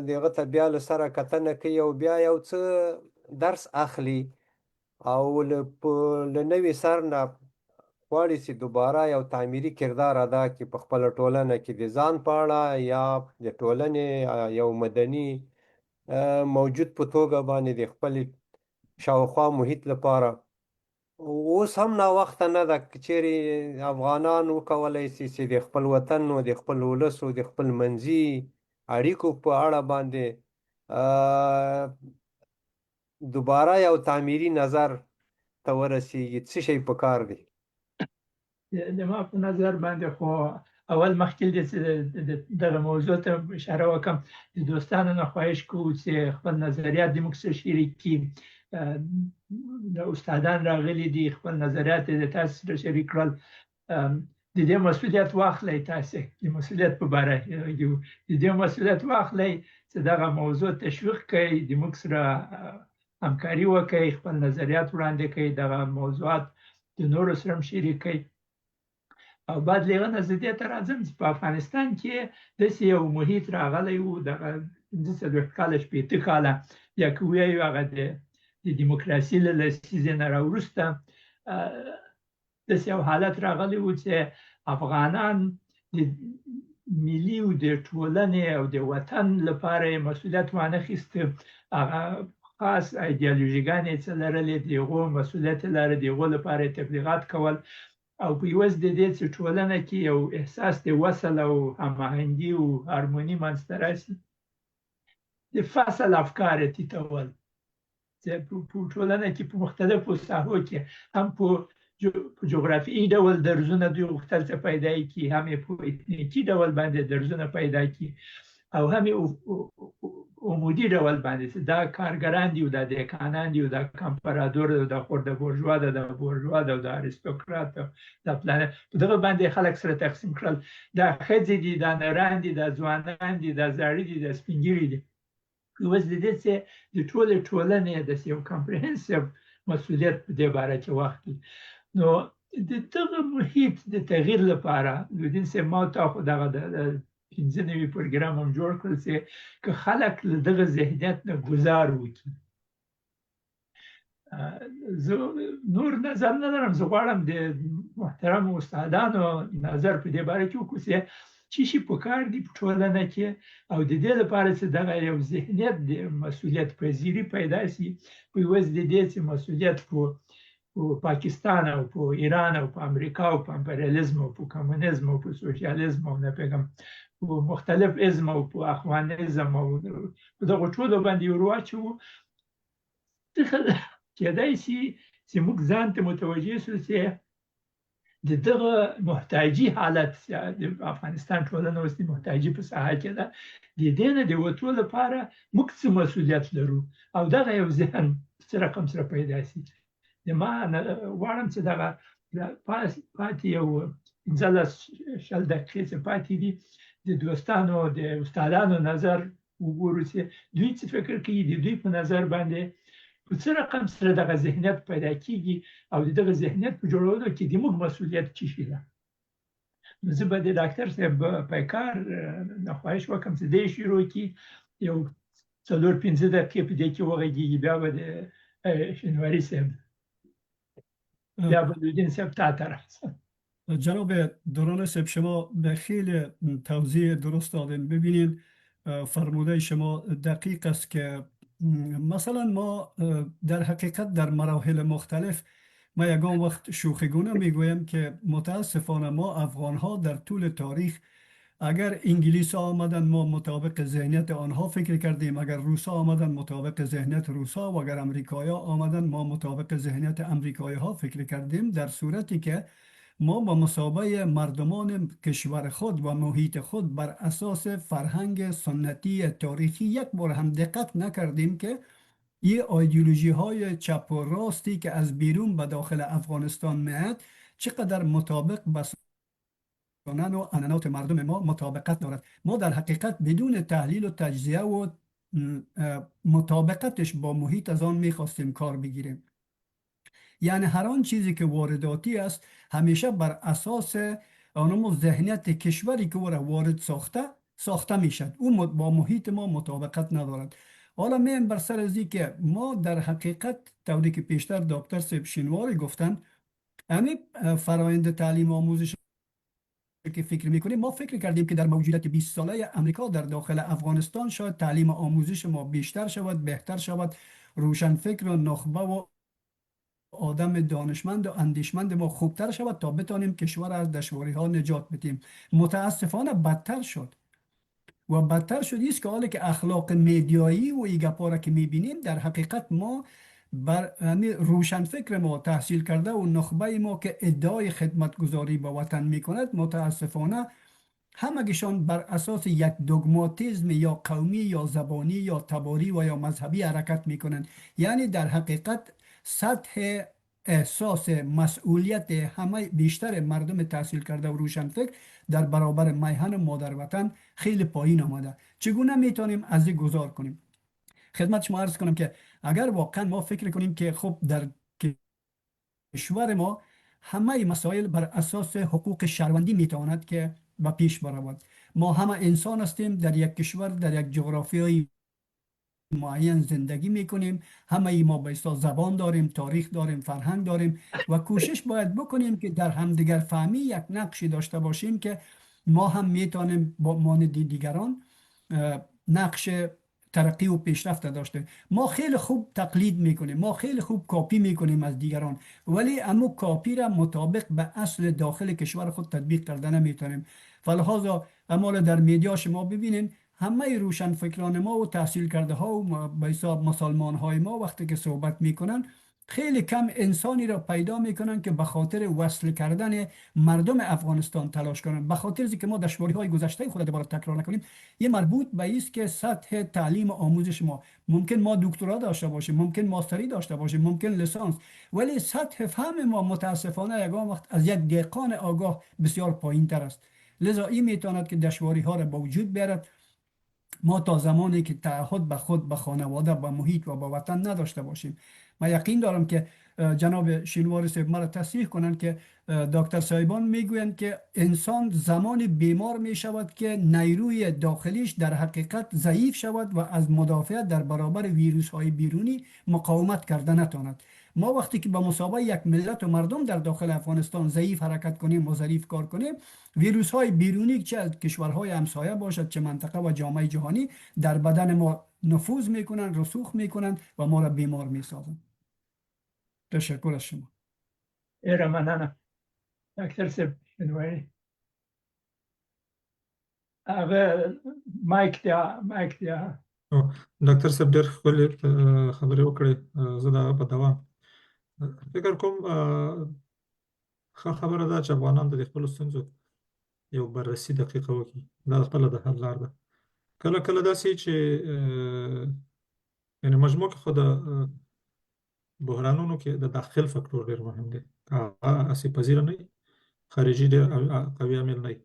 د هغه ته بیا له سره کتنه کوي او بیا یو څه درس اخلي او له نوي سر نه غواړي چې دوباره یو تعمیري کردار ادا کړي په خپله ټولنه کې د ځان په اړه یا د ټولنې یو مدني موجود په توګه باندې د خپل شاوخوا محیط لپاره. اوس هم ناوخته نه ده که چیرې افغانان وکولی شي چې د خپل وطن او د خپل ولس او د خپل منځي اړیکو په اړه باندې دوباره یو تعمیري نظر ته ورسیږي. څه شی پکار دی؟ د ما په نظر باندې خو اول مخکې دغه موضوع ته اشاره وکم، د دوستانو نه خواهش کوو چې خپل نظریات زموږ سره شریک کړي. د استادان راغلي دي، خپل نظریات د تاسو سره شریک کړل. د دې مسؤلیت واخلئ، تاسو د مسؤلیت په باره د دې مسؤلیت واخلئ چې دغه موضوع تشویق کړئ، زموږ سره همکاري وکړئ، خپل نظریات وړاندې کړئ، دغه موضوعات د نورو سره هم شریک کړئ. او بعد له هغه نه زه دې ته راځم چې په افغانستان کې داسې یو محیط راغلی و دغه 15 کاله 80 کاله یا که ووایو هغه د دیموکراسي له لسیزې نه راوروسته داسې یو حالت راغلی و چې افغانان د ملي او د ټولنې او د وطن لپاره مسؤلیت وانخیسته. هغه خاص ایدیالوژیګانې چې لرلې د هغو مسؤلیت یې لرل، د هغو لپاره تبلیغات کول او په عوض د دې چې ټولنه کې یو احساس د وصل او هماهنګي او هارموني منځته راشي، د فصل افکار یې ټیټول چې په ټولنه کې په مختلفو ساحو کې هم په جغرافیایي ډول درزونه دوی غوښتل چې پیدا کړي، هم یې په اتنیکي ډول باندې درزونه پیدا کړي او هم یې عمودي ډول باندې چې دا کارګران دي او دا دهقانان دي او دا کمپرادور دی او دا خورده بورژوا ده، دا بورژوا ده او دا اریستوکرات ده، دا پلانه په دغه باندې خلک سره تقسیم کړل. دا ښځې دي، دا نران دي، دا ځوانان دي، دا زاړه دي، دا سپین ږیري دي. اوس د دې چې د ټولې ټولنې داسې یو کمپریهنسیو مسؤلیت په دې باره کې واخلي. نو د دغه محیط د تغییر لپاره لودین صاحب ما تا خو دغه 15 نوي پروګرام هم جوړ کړل چې که خلک له دغه ذهنیت نه ګذار وکړي. زه نور نظر نه لرم، زه غواړم د محترم استادانو نظر په دې باره کې وکړو چې چی شي پکار دي په ټولنه کې او د دې لپاره چې دغه یو ذهنیت د مسؤلیت پذیری پیدا شي، په عوض د دې چې مسؤلیت په په پاکستان او په ایران او په امریکا او په امپریالیزم او په کمونیزم او په سوشیالیزم او نه پیغام په مختلف ازم او په اخوانیزم او په دغه ټولو باندې ورواچو کېدای شي چې موږ ځان ته متوجه شو چې د دغه محتاجي حالت د افغانستان ټولنه اوس د محتاجي په ساحه کې ده د دې نه د وتو لپاره موږ څه مسؤلیت لرو او دغه یو ذهن څه رقم سره پیدا شي ما غواړم چې دغه پاتې یو 15-20 دقیقې چې پاتې دي د دوستانو د استادانو نظر وګورو چې دوی څه فکر کوي د دوی په نظر باندې په څه رقم سره دغه ذهنیت پیدا کیږي او دغه ذهنیت په جوړولو کې زموږ مسؤلیت څه شي ده. نو زه به د ډاکټر صاحب پیکار نه خواهش وکړم چې دې شروع کړي یو 4-5 دقیقې په دې کې وغږیږي بیا به د شینواري صاحب بیا به لودین صاحب تا طرف جناب دوران صاحب شما به خیلی توضیح درست دادین. ببینید فرموده شما دقیق است که مثلا ما در حقیقت در مراحل مختلف ما یگان وقت شوخیگونه میگویم که متاسفانه ما افغان ها در طول تاریخ اگر انگلیس ها آمدن ما مطابق ذهنیت آنها فکر کردیم، اگر روس ها آمدن مطابق ذهنیت روس ها و اگر امریکایی ها آمدن ما مطابق ذهنیت امریکایی ها فکر کردیم، در صورتی که ما با مسابقه مردمان کشور خود و محیط خود بر اساس فرهنگ سنتی تاریخی یک بار هم دقت نکردیم که این ایدئولوژی های چپ و راستی که از بیرون به داخل افغانستان میاد چقدر مطابق با سنن و عنعنات مردم ما مطابقت دارد. ما در حقیقت بدون تحلیل و تجزیه و مطابقتش با محیط از آن میخواستیم کار بگیریم. یعنی هر آن چیزی که وارداتی است همیشه بر اساس آنمو ذهنیت کشوری که وارد ساخته میشد، اون با محیط ما مطابقت ندارد. حالا میم بر سر ازی که ما در حقیقت طوری که پیشتر دکتر صاحب شینواری گفتن همین فرآیند تعلیم آموزش که فکر میکنیم، ما فکر کردیم که در موجودیت 20 ساله امریکا در داخل افغانستان شاید تعلیم آموزش ما بیشتر شود، بهتر شود، روشنفکر و نخبه و آدم دانشمند و اندیشمند ما خوبتر شود تا بتانیم کشور از دشواری ها نجات بدیم. متاسفانه بدتر شد و بدتر شد است که حالی که اخلاق میدیایی و ایگپارا که میبینیم در حقیقت ما بر روشنفکر ما تحصیل کرده و نخبه ما که ادعای خدمتگزاری به وطن میکند متاسفانه همگیشان بر اساس یک دوگماتیزم یا قومی یا زبانی یا تباری و یا مذهبی حرکت میکنند. یعنی در حقیقت سطح احساس مسئولیت همه بیشتر مردم تحصیل کرده و روشنفکر در برابر میهن مادر وطن خیلی پایین آمده. چگونه میتونیم از این گذار کنیم؟ خدمت شما عرض کنم که اگر واقعا ما فکر کنیم که خب در کشور ما همه مسائل بر اساس حقوق شهروندی میتواند که به پیش برود. ما همه انسان هستیم، در یک کشور در یک جغرافیای معین زندگی میکنیم، همه ای ما به اصطلاح زبان داریم، تاریخ داریم، فرهنگ داریم و کوشش باید بکنیم که در همدیگر فهمی یک نقشی داشته باشیم که ما هم میتونیم با مانند دیگران نقش ترقی و پیشرفت داشته. ما خیلی خوب تقلید میکنیم، ما خیلی خوب کاپی میکنیم از دیگران، ولی اما کاپی را مطابق به اصل داخل کشور خود تطبیق کرده نمیتونیم. فلحاظا اما در میدیا شما ببینین همه روشن فکران ما و تحصیل کرده ها و به حساب مسلمان های ما وقتی که صحبت میکنن خیلی کم انسانی را پیدا میکنن که به خاطر وصل کردن مردم افغانستان تلاش کنن. به خاطر اینکه ما دشواری های گذشته خود دوباره تکرار نکنیم، یه مربوط به است که سطح تعلیم آموزش ما ممکن ما دکترا داشته باشیم، ممکن ماستری داشته باشیم، ممکن لیسانس، ولی سطح فهم ما متاسفانه یگان وقت از یک دهقان آگاه بسیار پایین تر است. لذا این میتواند که دشواری ها را به وجود بیارد. ما تا زمانی که تعهد به خود، به خانواده، به محیط و به وطن نداشته باشیم، من یقین دارم که جناب شینواری صاحب مرا تصحیح کنند که دکتر صاحبان میگویند که انسان زمان بیمار می شود که نیروی داخلیش در حقیقت ضعیف شود و از مدافعت در برابر ویروس های بیرونی مقاومت کرده نتواند. ما وقتی که به مسابقه یک ملت و مردم در داخل افغانستان ضعیف حرکت کنیم و ضعیف کار کنیم، ویروس های بیرونی چه از کشورهای همسایه باشد چه منطقه و جامعه جهانی در بدن ما نفوذ میکنن، رسوخ میکنن و ما را بیمار میسازن. تشکر از شما. ډېره مننه ډاکټر صاحب شینواري. هغه مایک دی. ډاکټر صاحب ډېر ښکلې خبرې وکړې. زه د هغه په دوام فکر کوم ښه خبره ده چې افغانان د خپلو ستونزو یو بررسي دقیقه وکړي. دا خپله د حل لار ده. کله کله داسې چې یعنې مجموع کې خو د بحرانونو کې د داخل فکتور ډېر مهم دی. هغه هسې پذیره نه وي، خارجي ډېر قوي عامل نه وي،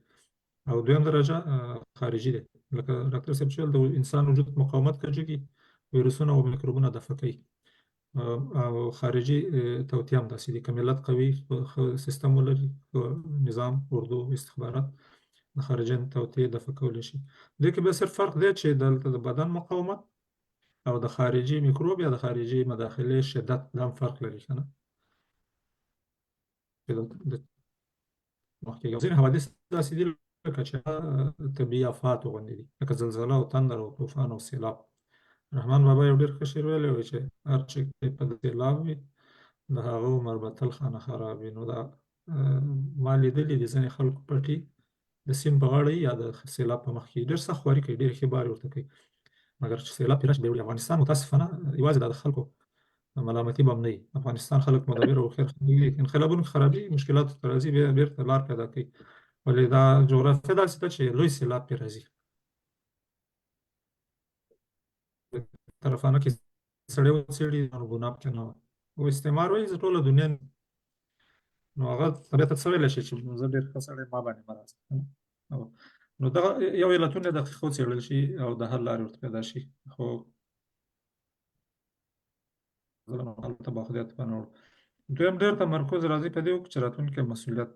او دویم درجه خارجي دی. لکه ډاکټر صاحب چې ویل د انسان وجود مقاومت کجږي، ویروسونه او میکروبونه دفع کوي، او خارجي توطیه هم داسې دي که ملت قوي ښه سیستم ولري، نظام، اردو، استخبارات، د خارجي توطیې دفع کولی شي. دې کې به صرف فرق دی چې دلته د بدن مقاومت او د خارجي میکروب یا د خارجي مداخلې شدت دا هم فرق لري که نه. مخکې ځینې حوادث داسې دي لکه چې طبیعي آفات غوندې دي، لکه زلزله او تندر او طوفان او سیلاب. رحمان بابا یو ډېر ښه شعر ویلی وی چې هر چې په سیلاب وي د هغه عمر به تل خانه خراب وي. نو دا ما لیدلي دي ځینې خلکو پټي د سیند په غاړه یا د سیلاب په مخ کې ډېر سخت خواري کوي، ډېرې ښې بارې ورته کوي، مګر چې سیلاب پرې راشي بیا وړي. افغانستان متاسفانه یوازې دا د خلکو ملامتي به هم نه وي. افغانستان خلک مدبر او هوښیار خلک دي، انقلابونو کې خرابي مشکلاتو ته راځي، بیا بېرته لار پیدا کوي. ولې دا جغرافیه داسې ده چې لوی سیلاب پرې راځي. طرفانه کې سړی وڅېړي نو ګناه پکې نه وه. او استعمار وایي زه ټوله دنیا، نو هغه طبیعت ته څه ویلی شي چې زه ډېر ښه سړی ما باندې مه راځه. نو دغه یو علتونه دقیق وڅېړل شي او د حل لارې ورته پیدا شي. خو هلته به خدای ته پناه وړو. دویم ډېر تمرکز راځي په دې چې راتلونکی مسؤلیت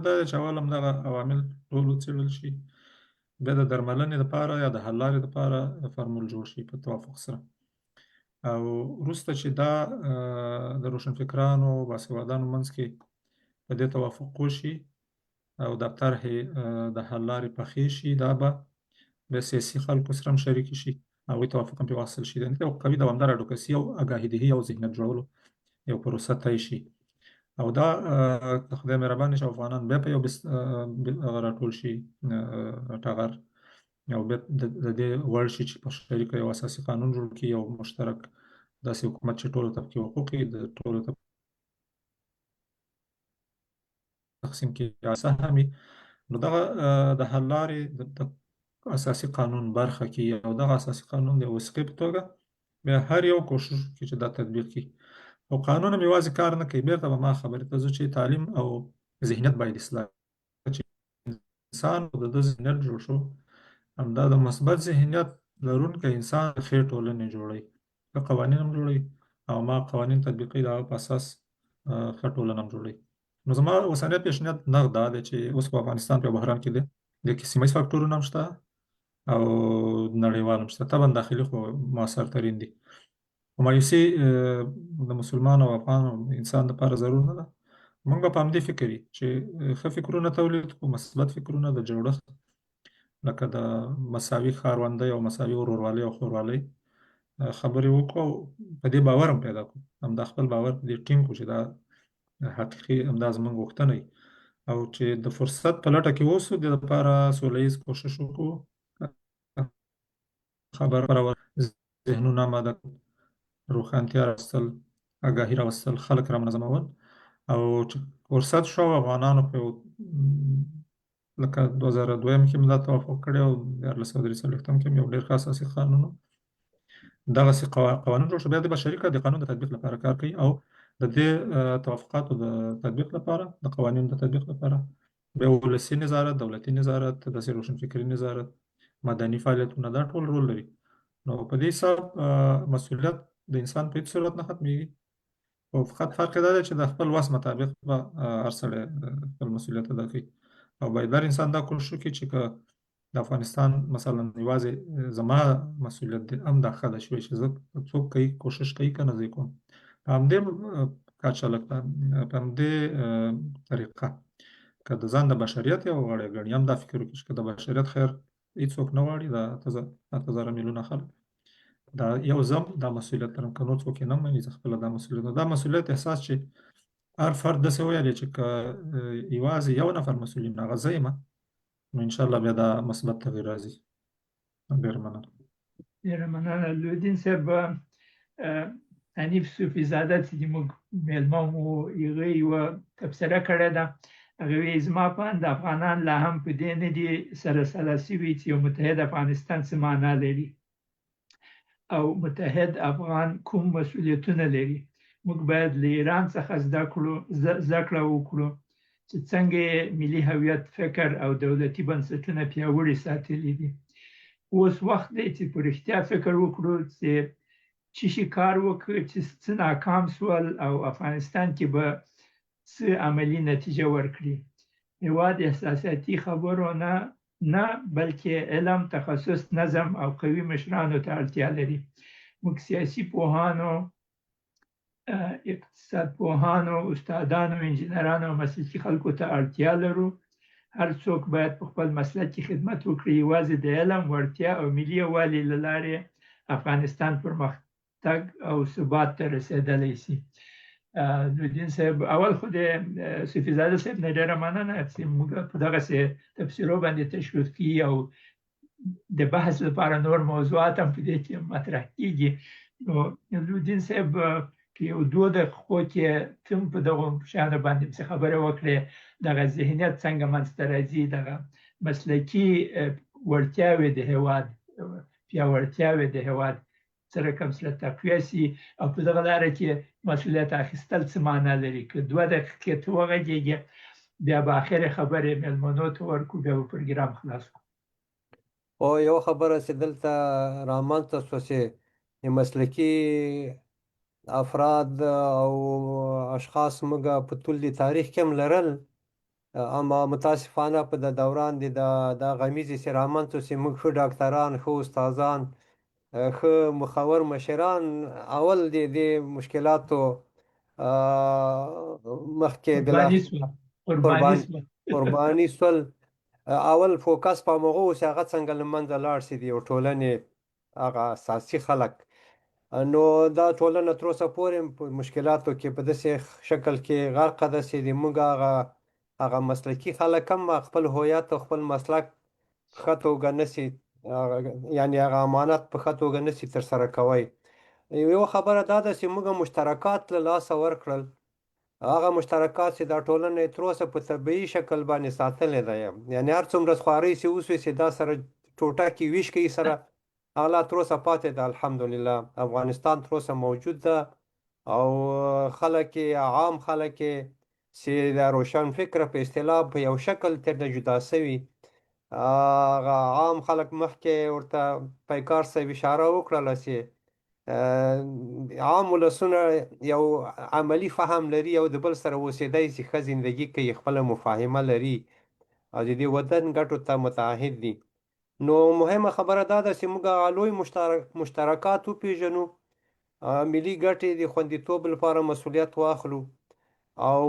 دا دی چې اول همدغه عوامل ټول وڅېړل شي، بیا د درملنې دپاره یا د حل لارې دپاره فارمول جوړ شي په توافق سره، او وروسته چې دا د روشنفکرانو باسوادانو منځ کې په دې توافق وشي او دا طرحې د حل لارې پخې شي، دا به بیا سیاسي خلکو سره هم شریکې شي، هغوی توافق هم پرې واخیستل شي. یعنې یو قوي دوامدار اډوکسي او آګاهي دهي او ذهنیت جوړولو یو پروسه طی شي. او دا که خدای مهربان شي افغانان بیا په یو هغه راټول شي ټغر، او بیا د دې وړ شي چې په شریکه یو اساسي قانون جوړ کړي، یو مشترک داسې حکومت چې ټولو ته پکې حقوق وي، د ټولو ته تقسیم کړي سهم وي. نو دغه د حل لارې د اساسي قانون برخه کې، او دغه اساسي قانون د وثیقې په توګه بیا هر یو کوشش وکړي چې دا تطبیق کړي. او قانون هم یوازې کار نه کوي. بېرته به ما خبرې ته ځو چې تعلیم او ذهنیت باید اصلاح چې انسان د ده ذهنیت جوړ شو، همدا د مثبت ذهنیت لرونکی انسان ښې ټولنې جوړوي، ښه قوانین هم جوړوي، او ما قوانین تطبیقوي، د هغه په اساس ښه ټولنه هم جوړوي. نو زما اوسنی پیشنهاد نقد دا دی چې اوس په افغانستان په بحران کې دی، دې کې سیمه ییز فاکتورونه هم شته او نړیوال هم شته، طبعا داخلي خو مؤثر ترین دي. مایوسي د مسلمان او افغان انسان دپاره ضرور نه ده. موږ به په همدې فکر وي چې ښه فکرونه تولید کړو، مثبت فکرونه د جوړښت، لکه د مساوي ښاروندۍ او مساوي ورورولۍ او خورولۍ خبرې وکړو، او په دې باور هم پیدا کړو، همدا خپل باور په دې ټینګ کړو چې دا حقیقي همدا زموږ غوښتنه وي، او چې د فرصت په لټه کې اوسو، د دپاره سوله ییز کوښښ وکړو، خبر خپرول، ذهنونه آماده کړو، روښانتیا راوستل، آګاهي راوستل، خلک را منظمول، او چې فرصت شو افغانانو په لکه 2002 کې هم دا توافق کړی، او 1443 کې هم یو ډېر ښه اساسي قانون دغسې قوانین جوړ شو. بیا د بشري د قانون د تطبیق لپاره کار کوي، او د دې توافقاتو د تطبیق لپاره، د قوانینو د تطبیق لپاره بیا ولسي نظارت، دولتي نظارت، داسې روشنفکري نظارت، مدني فعالیتونه، دا ټول رول لري. نو په دې حساب مسؤلیت د انسان په هېڅ صورت نه ختمېږي، او فقط فرق دا دی چې د خپل وس مطابق به هر سړی خپل مسؤلیت ادا کوي. او باید هر انسان دا کوشش وکړي چې که د افغانستان مثلا یوازې زما مسؤلیت دی، هم دا ښه ده چې زه څوک کوي کوشش کوي که نه، زه یې کوم په همدې کچه، لکه په همدې طریقه که د ځان د بشریت یو غړی ګڼي، هم دا فکر وکړي چې که د بشریت خیر هېڅوک نه غواړي، دا 8,000 میلیونه خلک، دا یو زم دا مسؤلیت لرم، که نور څوک یې نه مني، زه خپله دا مسؤلیت احساس چې هر فرد داسې ویلې چې که یوازې یو نفر مسؤلین هغه زه یم، نو انشاءالله بیا دا مثبت تغیر راځي. ډېر مننه. ډېره مننه لودین صاحب. حنیف صوفي زاده چې زموږ میلمه مو هغه یوه تبصره کړې ده. هغه وایي زما په اند افغانان لا هم په دې نه دي سره سلا سوي چې یو متحد افغانستان څه معنا لري او متحد افغان کوم مسؤلیتونه لري. موږ باید له ایران څخه زده کړه وکړو چې څنګه یې ملي هویت، فکر او دولتي بنسټونه پیاوړي ساتلي دي. اوس وخت دی چې په رښتیا فکر وکړو چې چی شي کار وکړو چې څه ناکام سول او افغانستان کې به څه عملي نتیجه ورکړي. هېواد احساساتي خبرو نه بلکې علم، تخصص، نظم او قوي مشرانو ته اړتیا لري. موږ سیاسي پوهانو، اقتصاد پوهانو، استادانو، انجینرانو او مسلکي خلکو ته اړتیا لرو. هر څوک باید په خپل مسلک کې خدمت وکړي. یوازې د علم، وړتیا او ملي یووالي له لارې افغانستان پرمختګ او ثبات ته رسېدلی شي. لودین صاحب، اول خو د صوفي زاده صاحب نه ډېره مننه چې موږ په دغسې تبصرو باندې تشویقي او د بحث لپاره نور موضوعات هم په دې کې مطرح کېږي. نو لودین صاحب که یو 2 دقیقو کې ته هم په دغو شیانو باندې څه خبره وکړې، دغه ذهنیت څنګه منځته راځي، دغه مسلکي وړتیاوې د هېواد، پیاوړتیاوې د هېواد څه رقم سره تقویه سي او په دغه لاره کې مسؤلیت اخیستل څه معنا لري. که 2 دقیقې ته وغږېږې بیا به آخر خبرې میلمنو ته ورکړو، بیا به پروګرام خلاص کړو. او یو خبره چې دلته رامنځته شوه چې مسلکي افراد او اشخاص موږ په طول د تاریخ کې هم لرل، اما متاسفانه په د دوران د غمیزې چې رامنځته چې موږ ښه ډاکټران، ښه استادان، ښه مخور مشران اول د مشکلاتو مخکې قرباني سول. اول فوکس په هغه و چې هغه څنګه له منځه لاړ شي د یو ټولنې هغه اساسي خلک. نو دا ټولنه تر اوسه پورې په مشکلاتو کې په داسې شکل کې غرقه ده چې د موږ هغه مسلکي خلک هم خپل هویت او خپل مسلک په ښه توګه نشي، یعنې هغه امانت په ښه توګه نشي ترسره کوی. یوه خبره دا ده چې موږ مشترکات له لاسه ورکړل، هغه مشترکات چې دا ټولنه یې تر اوسه په طبیعي شکل باندې ساتلی ده، یعنې هر څومره خوارۍ چې وسوې چې دا سره ټوټه کې ویش کوي سره، هغه لا تر اوسه پاتې ده. الحمدلله افغانستان تر اوسه موجود ده او خلک عام خلک چې د روشن فکره په اصطلاح په یو شکل ترې جدا سوي، هغه عام خلک مخکې ورته پیکار صاحب اشاره وکړله چې عام ولسونه یو عملی فهم لري او د بل سره اوسېدی چې ښه زندگی کوي، خپله مفاهمه لري او د دې وطن ګټو ته متعهد دي. نو مهمه خبره دا ده چې موږ لوی مشترکات وپېژنو، ملي ګټې د خوندیتوب لپاره مسؤلیت واخلو او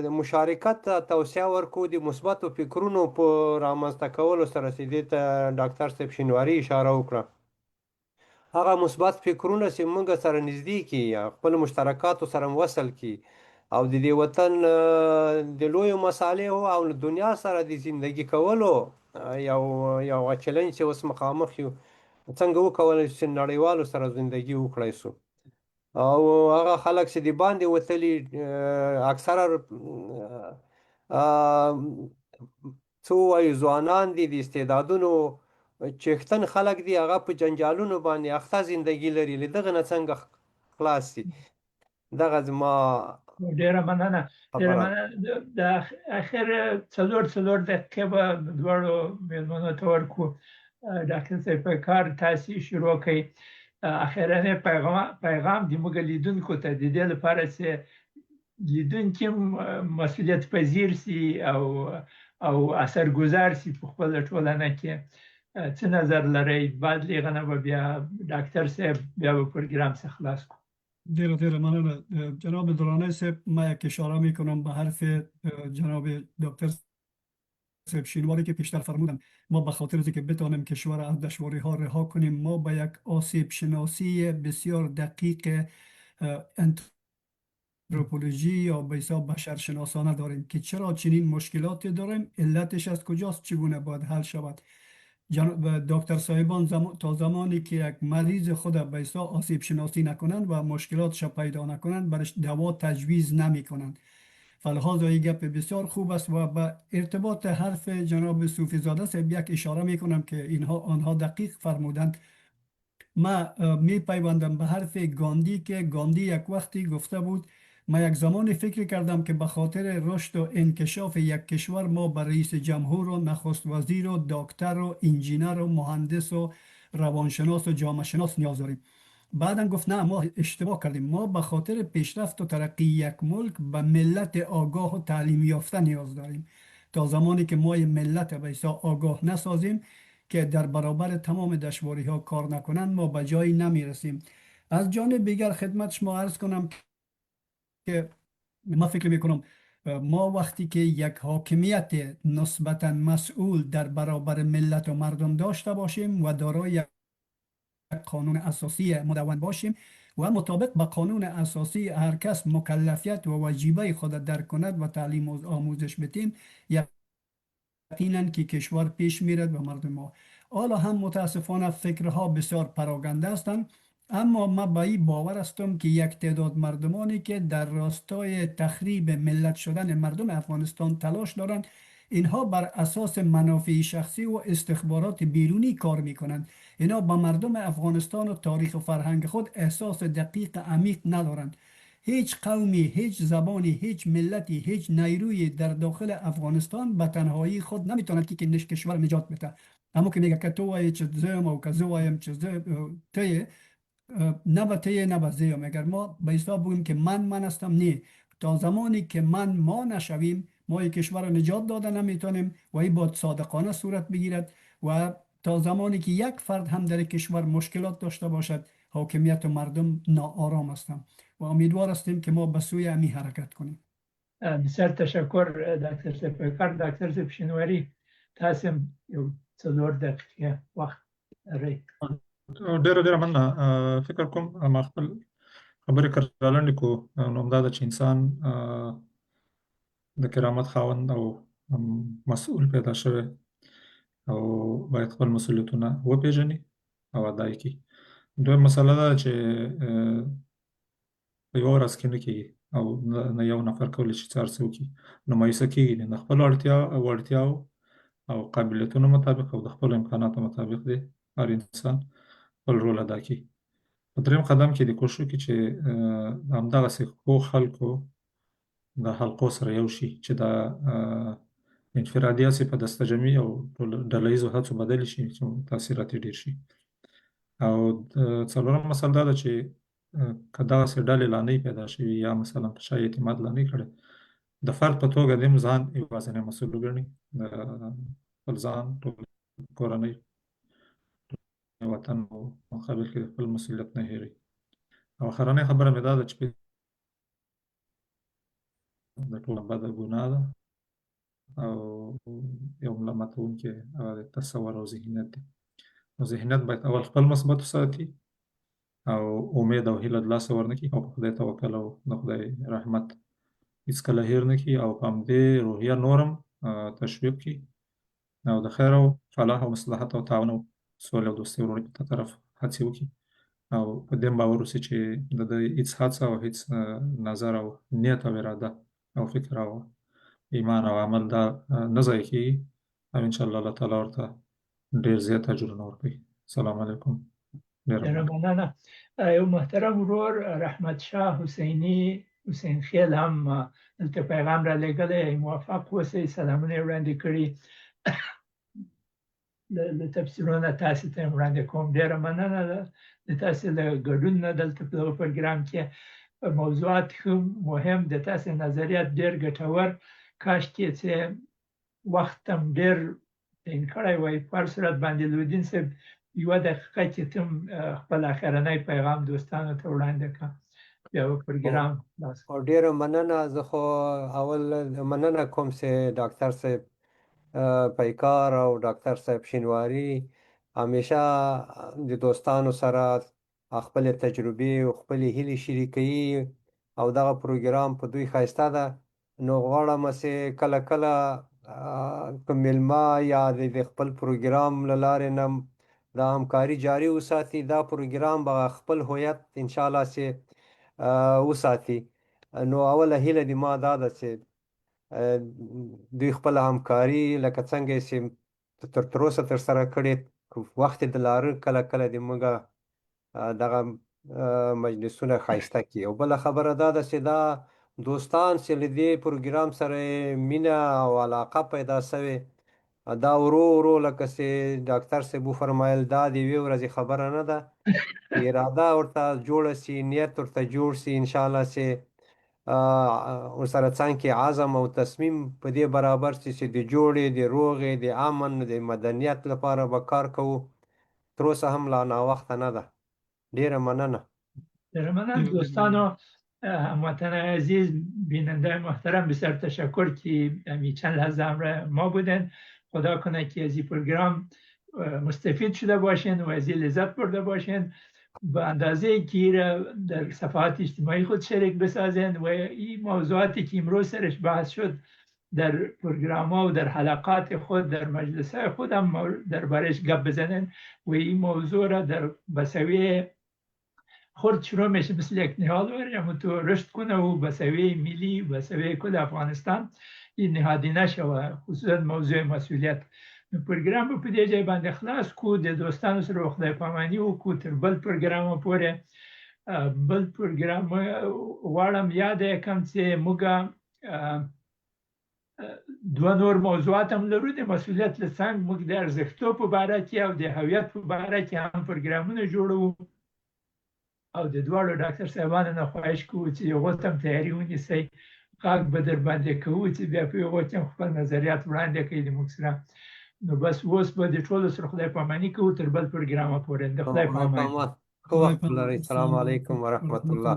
د مشارکت ته توسعه ورکړو، د مثبتو فکرونو په رامنځته کولو سره چې دې ته ډاکټر صاحب شینواري اشاره وکړه. هغه مثبت فکرونه چې موږ سره نږدې کړي، خپل مشترکاتو سره وصل کړي او د دې وطن د لویو مصالحو او دنیا سره د زندگی کولو یو چلنج چې اوس مخامخ یو، څنګه وکولای شو چې نړیوالو سره زندگی وکړای شو. او هغه خلک چې د باندې وتلي اکثره څو وایي ځوانان دي، د استعدادونو چښتن خلک دي، هغه په جنجالونو باندې اخته زندگی لري، له دغه نه څنګه خلاص شي. دغه زما ډېره مننه. د اخر څلور دقیقې به دواړو میلمنو ته ورکړو. ډاکټر صاحب پیکار، تاسې شروع کړئ. اخرنی پیغام د موږ لیدونکو ته د دې لپاره چې لیدونکي مسؤلیت پذیر سي او اثرګذار سي په خپله ټولنه کې. څه نظر لرئ؟ بعد له هغه نه به بیا ډاکټر صاحب بیا به پروګرام څخه خلاص کړو. دیر مننه جناب درانه صاحب. من یک اشاره میکنم به حرف جناب دکتر صاحب شینواری که پیشتر فرمودن. ما به خاطر اینکه بتوانیم کشور از دشواری ها رها کنیم، ما به یک آسیب شناسی بسیار دقیق آنتروپولوژی یا به حساب بشرشناسانه داریم که چرا چنین مشکلاتی داریم، علتش از کجاست، چگونه باید حل شود. جناب دکتر صاحبان تا زمانی که یک مریض خود به حساب آسیب شناسی نکنند و مشکلاتش پیدا نکنند برش دوا تجویز نمی کنند. فلحاظ این گپ بسیار خوب است و به ارتباط حرف جناب صوفی زاده صاحب یک اشاره می کنم که آنها دقیق فرمودند. ما می پیوندم به حرف گاندی که گاندی یک وقتی گفته بود ما یک زمانی فکر کردم که به خاطر رشد و انکشاف یک کشور ما به رئیس جمهور و نخست وزیر و دکتر و انجینر و مهندس و روانشناس و جامعه شناس نیاز داریم. بعدا گفت نه، ما اشتباه کردیم، ما به خاطر پیشرفت و ترقی یک ملک به ملت آگاه و تعلیم یافته نیاز داریم. تا زمانی که ما ملت به حساب آگاه نسازیم که در برابر تمام دشواری ها کار نکنند ما به جایی نمی رسیم. از جانب دیگر خدمت شما عرض کنم که ما فکر می کنم ما وقتی که یک حاکمیت نسبتا مسئول در برابر ملت و مردم داشته باشیم و دارای یک قانون اساسی مدون باشیم و مطابق به قانون اساسی هر کس مکلفیت و واجبه خود درک کند و تعلیم و آموزش بدیم، یقینا که کشور پیش میرد و مردم ما. حالا هم متاسفانه فکرها بسیار پراگنده هستند، اما ما به این باور هستم که یک تعداد مردمانی که در راستای تخریب ملت شدن مردم افغانستان تلاش دارند، اینها بر اساس منافع شخصی و استخبارات بیرونی کار میکنند. اینا با مردم افغانستان و تاریخ و فرهنگ خود احساس دقیق عمیق ندارند. هیچ قومی، هیچ زبانی، هیچ ملتی، هیچ نیروی در داخل افغانستان به تنهایی خود نمیتواند که کشور نجات بده. اما که میگه که تو وای چه زم و که زو وایم چه ته نه به ته نه به زیم. اگر ما به حساب بگیم که من هستم، نه، تا زمانی که ما نشویم ما این کشور را نجات داده نمیتونیم و این باید صادقانه صورت بگیرد. و تا زمانی که یک فرد هم در کشور مشکلات داشته باشد حاکمیت و مردم ناآرام هستند و امیدوار هستیم که ما به سوی امی حرکت کنیم. بسیار تشکر دکتر سپیکار. دکتر سپشنواری تاسو یو څلور دقیقې وخت لرئ. ډېره مننه. فکر کوم ما خپل خبرې لنډې کو، نو همدا ده چې انسان د کرامت خاوند او مسؤل پیدا شوی او باید خپل مسؤلیتونه وپېژني او ادا یې کړي. دویم مسله ده چې په یوه ورځ کې نه کېږي او نه یو نفر کولی شي چې هر څه وکړي، نو مایوسه کېږي نه. د خپلو وړتیاو او قابلیتونو مطابق او د خپلو امکاناتو مطابق دی هر انسان خپل رول ادا کړي. په دریم قدم کې د کوشش وکړي چې همدغسې ښو خلکو د حلقو سره یو شي، چې دا انفرادي هڅې په دسته جمعي او ډله ییزو هڅو بدلې شي چې تاثیرات یې ډېر شي. او څلورم مسله دا ده چې که دغسې ډلې لا نه پیدا شوي یا مثلا په چا اعتماد لا نه کړی، د فرد په توګه د ځان یوازینی مسؤل وګڼي، د خپل ځان، ټول کورنۍ، وطن او مقابل کې د خپل مسؤلیت نه هېروي. او اخرنۍ خبره مې دا ده چې د ټوله بده ګناه ده او یو ملامتوونکی هغه د تصور او ذهنیت دی. نو ذهنیت باید اول خپل مثبت وساتي او امید او هیله د لاسه ورنه کړي او په خدای توکل او د خدای رحمت هېڅکله هېر نه کړي او په همدې روحیه نور هم تشویق کړي او د خیر او فلاح او مصلحت او تعاون او سولې او دوستۍ ورورۍ په طرف هڅې وکړي او په دې باور اوسي چې د ده هېڅ هڅه او هېڅ نظر او نیت او اراده او فکر او ایمان او عمل دا نه ضایع کېږي او انشاءالله الله تعالی ورته ډېر زیات اجرونه ورکوي. السلام علیکم. ډېره مننه. یو محترم ورور رحمت شاه حسین خیل هم دلته پیغام را لېږلی. موفق اوسئ. سلامونه یې وړاندې کړي. له تفسیرونه تاسې ته یې وړاندې کوم. ډېره مننه د تاسې له ګډون نه دلته په دغه پروګرام کې. موضوعات هم مهم، د تاسې نظریات ډېر ګټور. کاشکې چې وخت هم ډېر تعین کړی وای. په هر صورت باندې لودین صاحب یوه دقیقه کې تم خپل اخرنی پیغام دوستانو ته وړاندې کړه بیا به پروګرام خلاص کړو. ډېره مننه. زه خو اول مننه کوم چې ډاکټر صاحب پیکار او ډاکټر صاحب شینواري همیشه د دوستانو سره خپل تجربې او خپل هیلې شریکوي او دغه پروګرام په دوی ښایسته ده. نو غواړم چې کله کله که میلمه یا د خپل پروګرام له لارې نه دا همکاري جاري وساتي، دا پروګرام به خپل هویت انشاءالله چې وساتي. نو اوله هیله د ما دا ده چې دوی خپله همکاري لکه څنګه چې تر اوسه ترسره کړې، وخت یې د لاره کله کله د موږ دغه مجلسونه ښایسته کړي. او بله خبره دا ده چې دا دوستان چې له دې پروګرام سره مینه او علاقه پیدا سوې، دا ورو ورو لکه چې ډاکټر صاحب وفرمایل دا د یوې ورځې خبره نه ده. اراده ورته جوړه سي، نیت ورته جوړ سي، انشاءالله چې ورسره څنګ کې عزم او تصمیم په دې برابر سي چې د جوړې، د روغې، د امن، د مدنیت لپاره به کار کوو. تر اوسه هم لا ناوخته نه ده. ډیره مننه. مننه دوستان و هموطن عزیز، بیننده محترم، بسیار تشکر که چند لحظه همراه ما بودن. خدا کنه که از این پروگرام مستفید شده باشین و از این لذت برده باشین، به اندازه که در صفحات اجتماعی خود شریک بسازین و این موضوعاتی که امروز سرش بحث شد در پروگرام ها و در حلقات خود، در مجلس های خود هم در بارش گپ بزنین و این موضوع را در بسوی خورد شروع میشه مثل یک نهال و تو رشد کنه و بسوی ملی و بسوی کل افغانستان این نهادی نشه، خصوصا موضوع مسئولیت. پروگرام په دې ځای باندې خلاص کو، د دوستانو سره خدای پاماني وکړو تر بل پروګرام پورې. بل پروګرام غواړم یاد کړم چې موږ دوه نور موضوعات هم لرو. د مسئولیت له څنګ موږ د ارزښتو په باره کې او د هویت په باره کې هم پروګرامونه جوړوو، او د دواړو ډاکټر صاحبانو نه خواهش کوو چې یو غوڅ هم تیاري ونیسئ، غږ به در باندې کوو چې بیا په یو غوڅ هم خپل نظریات وړاندې کړئ د موږ سره. نو بس اوس به د ټولو سره خدای پاماني کوو تر بل پروګرامه پورې. د خدای پاماني. ښه وخت ولرئ. السلام علیکم ورحمة الله.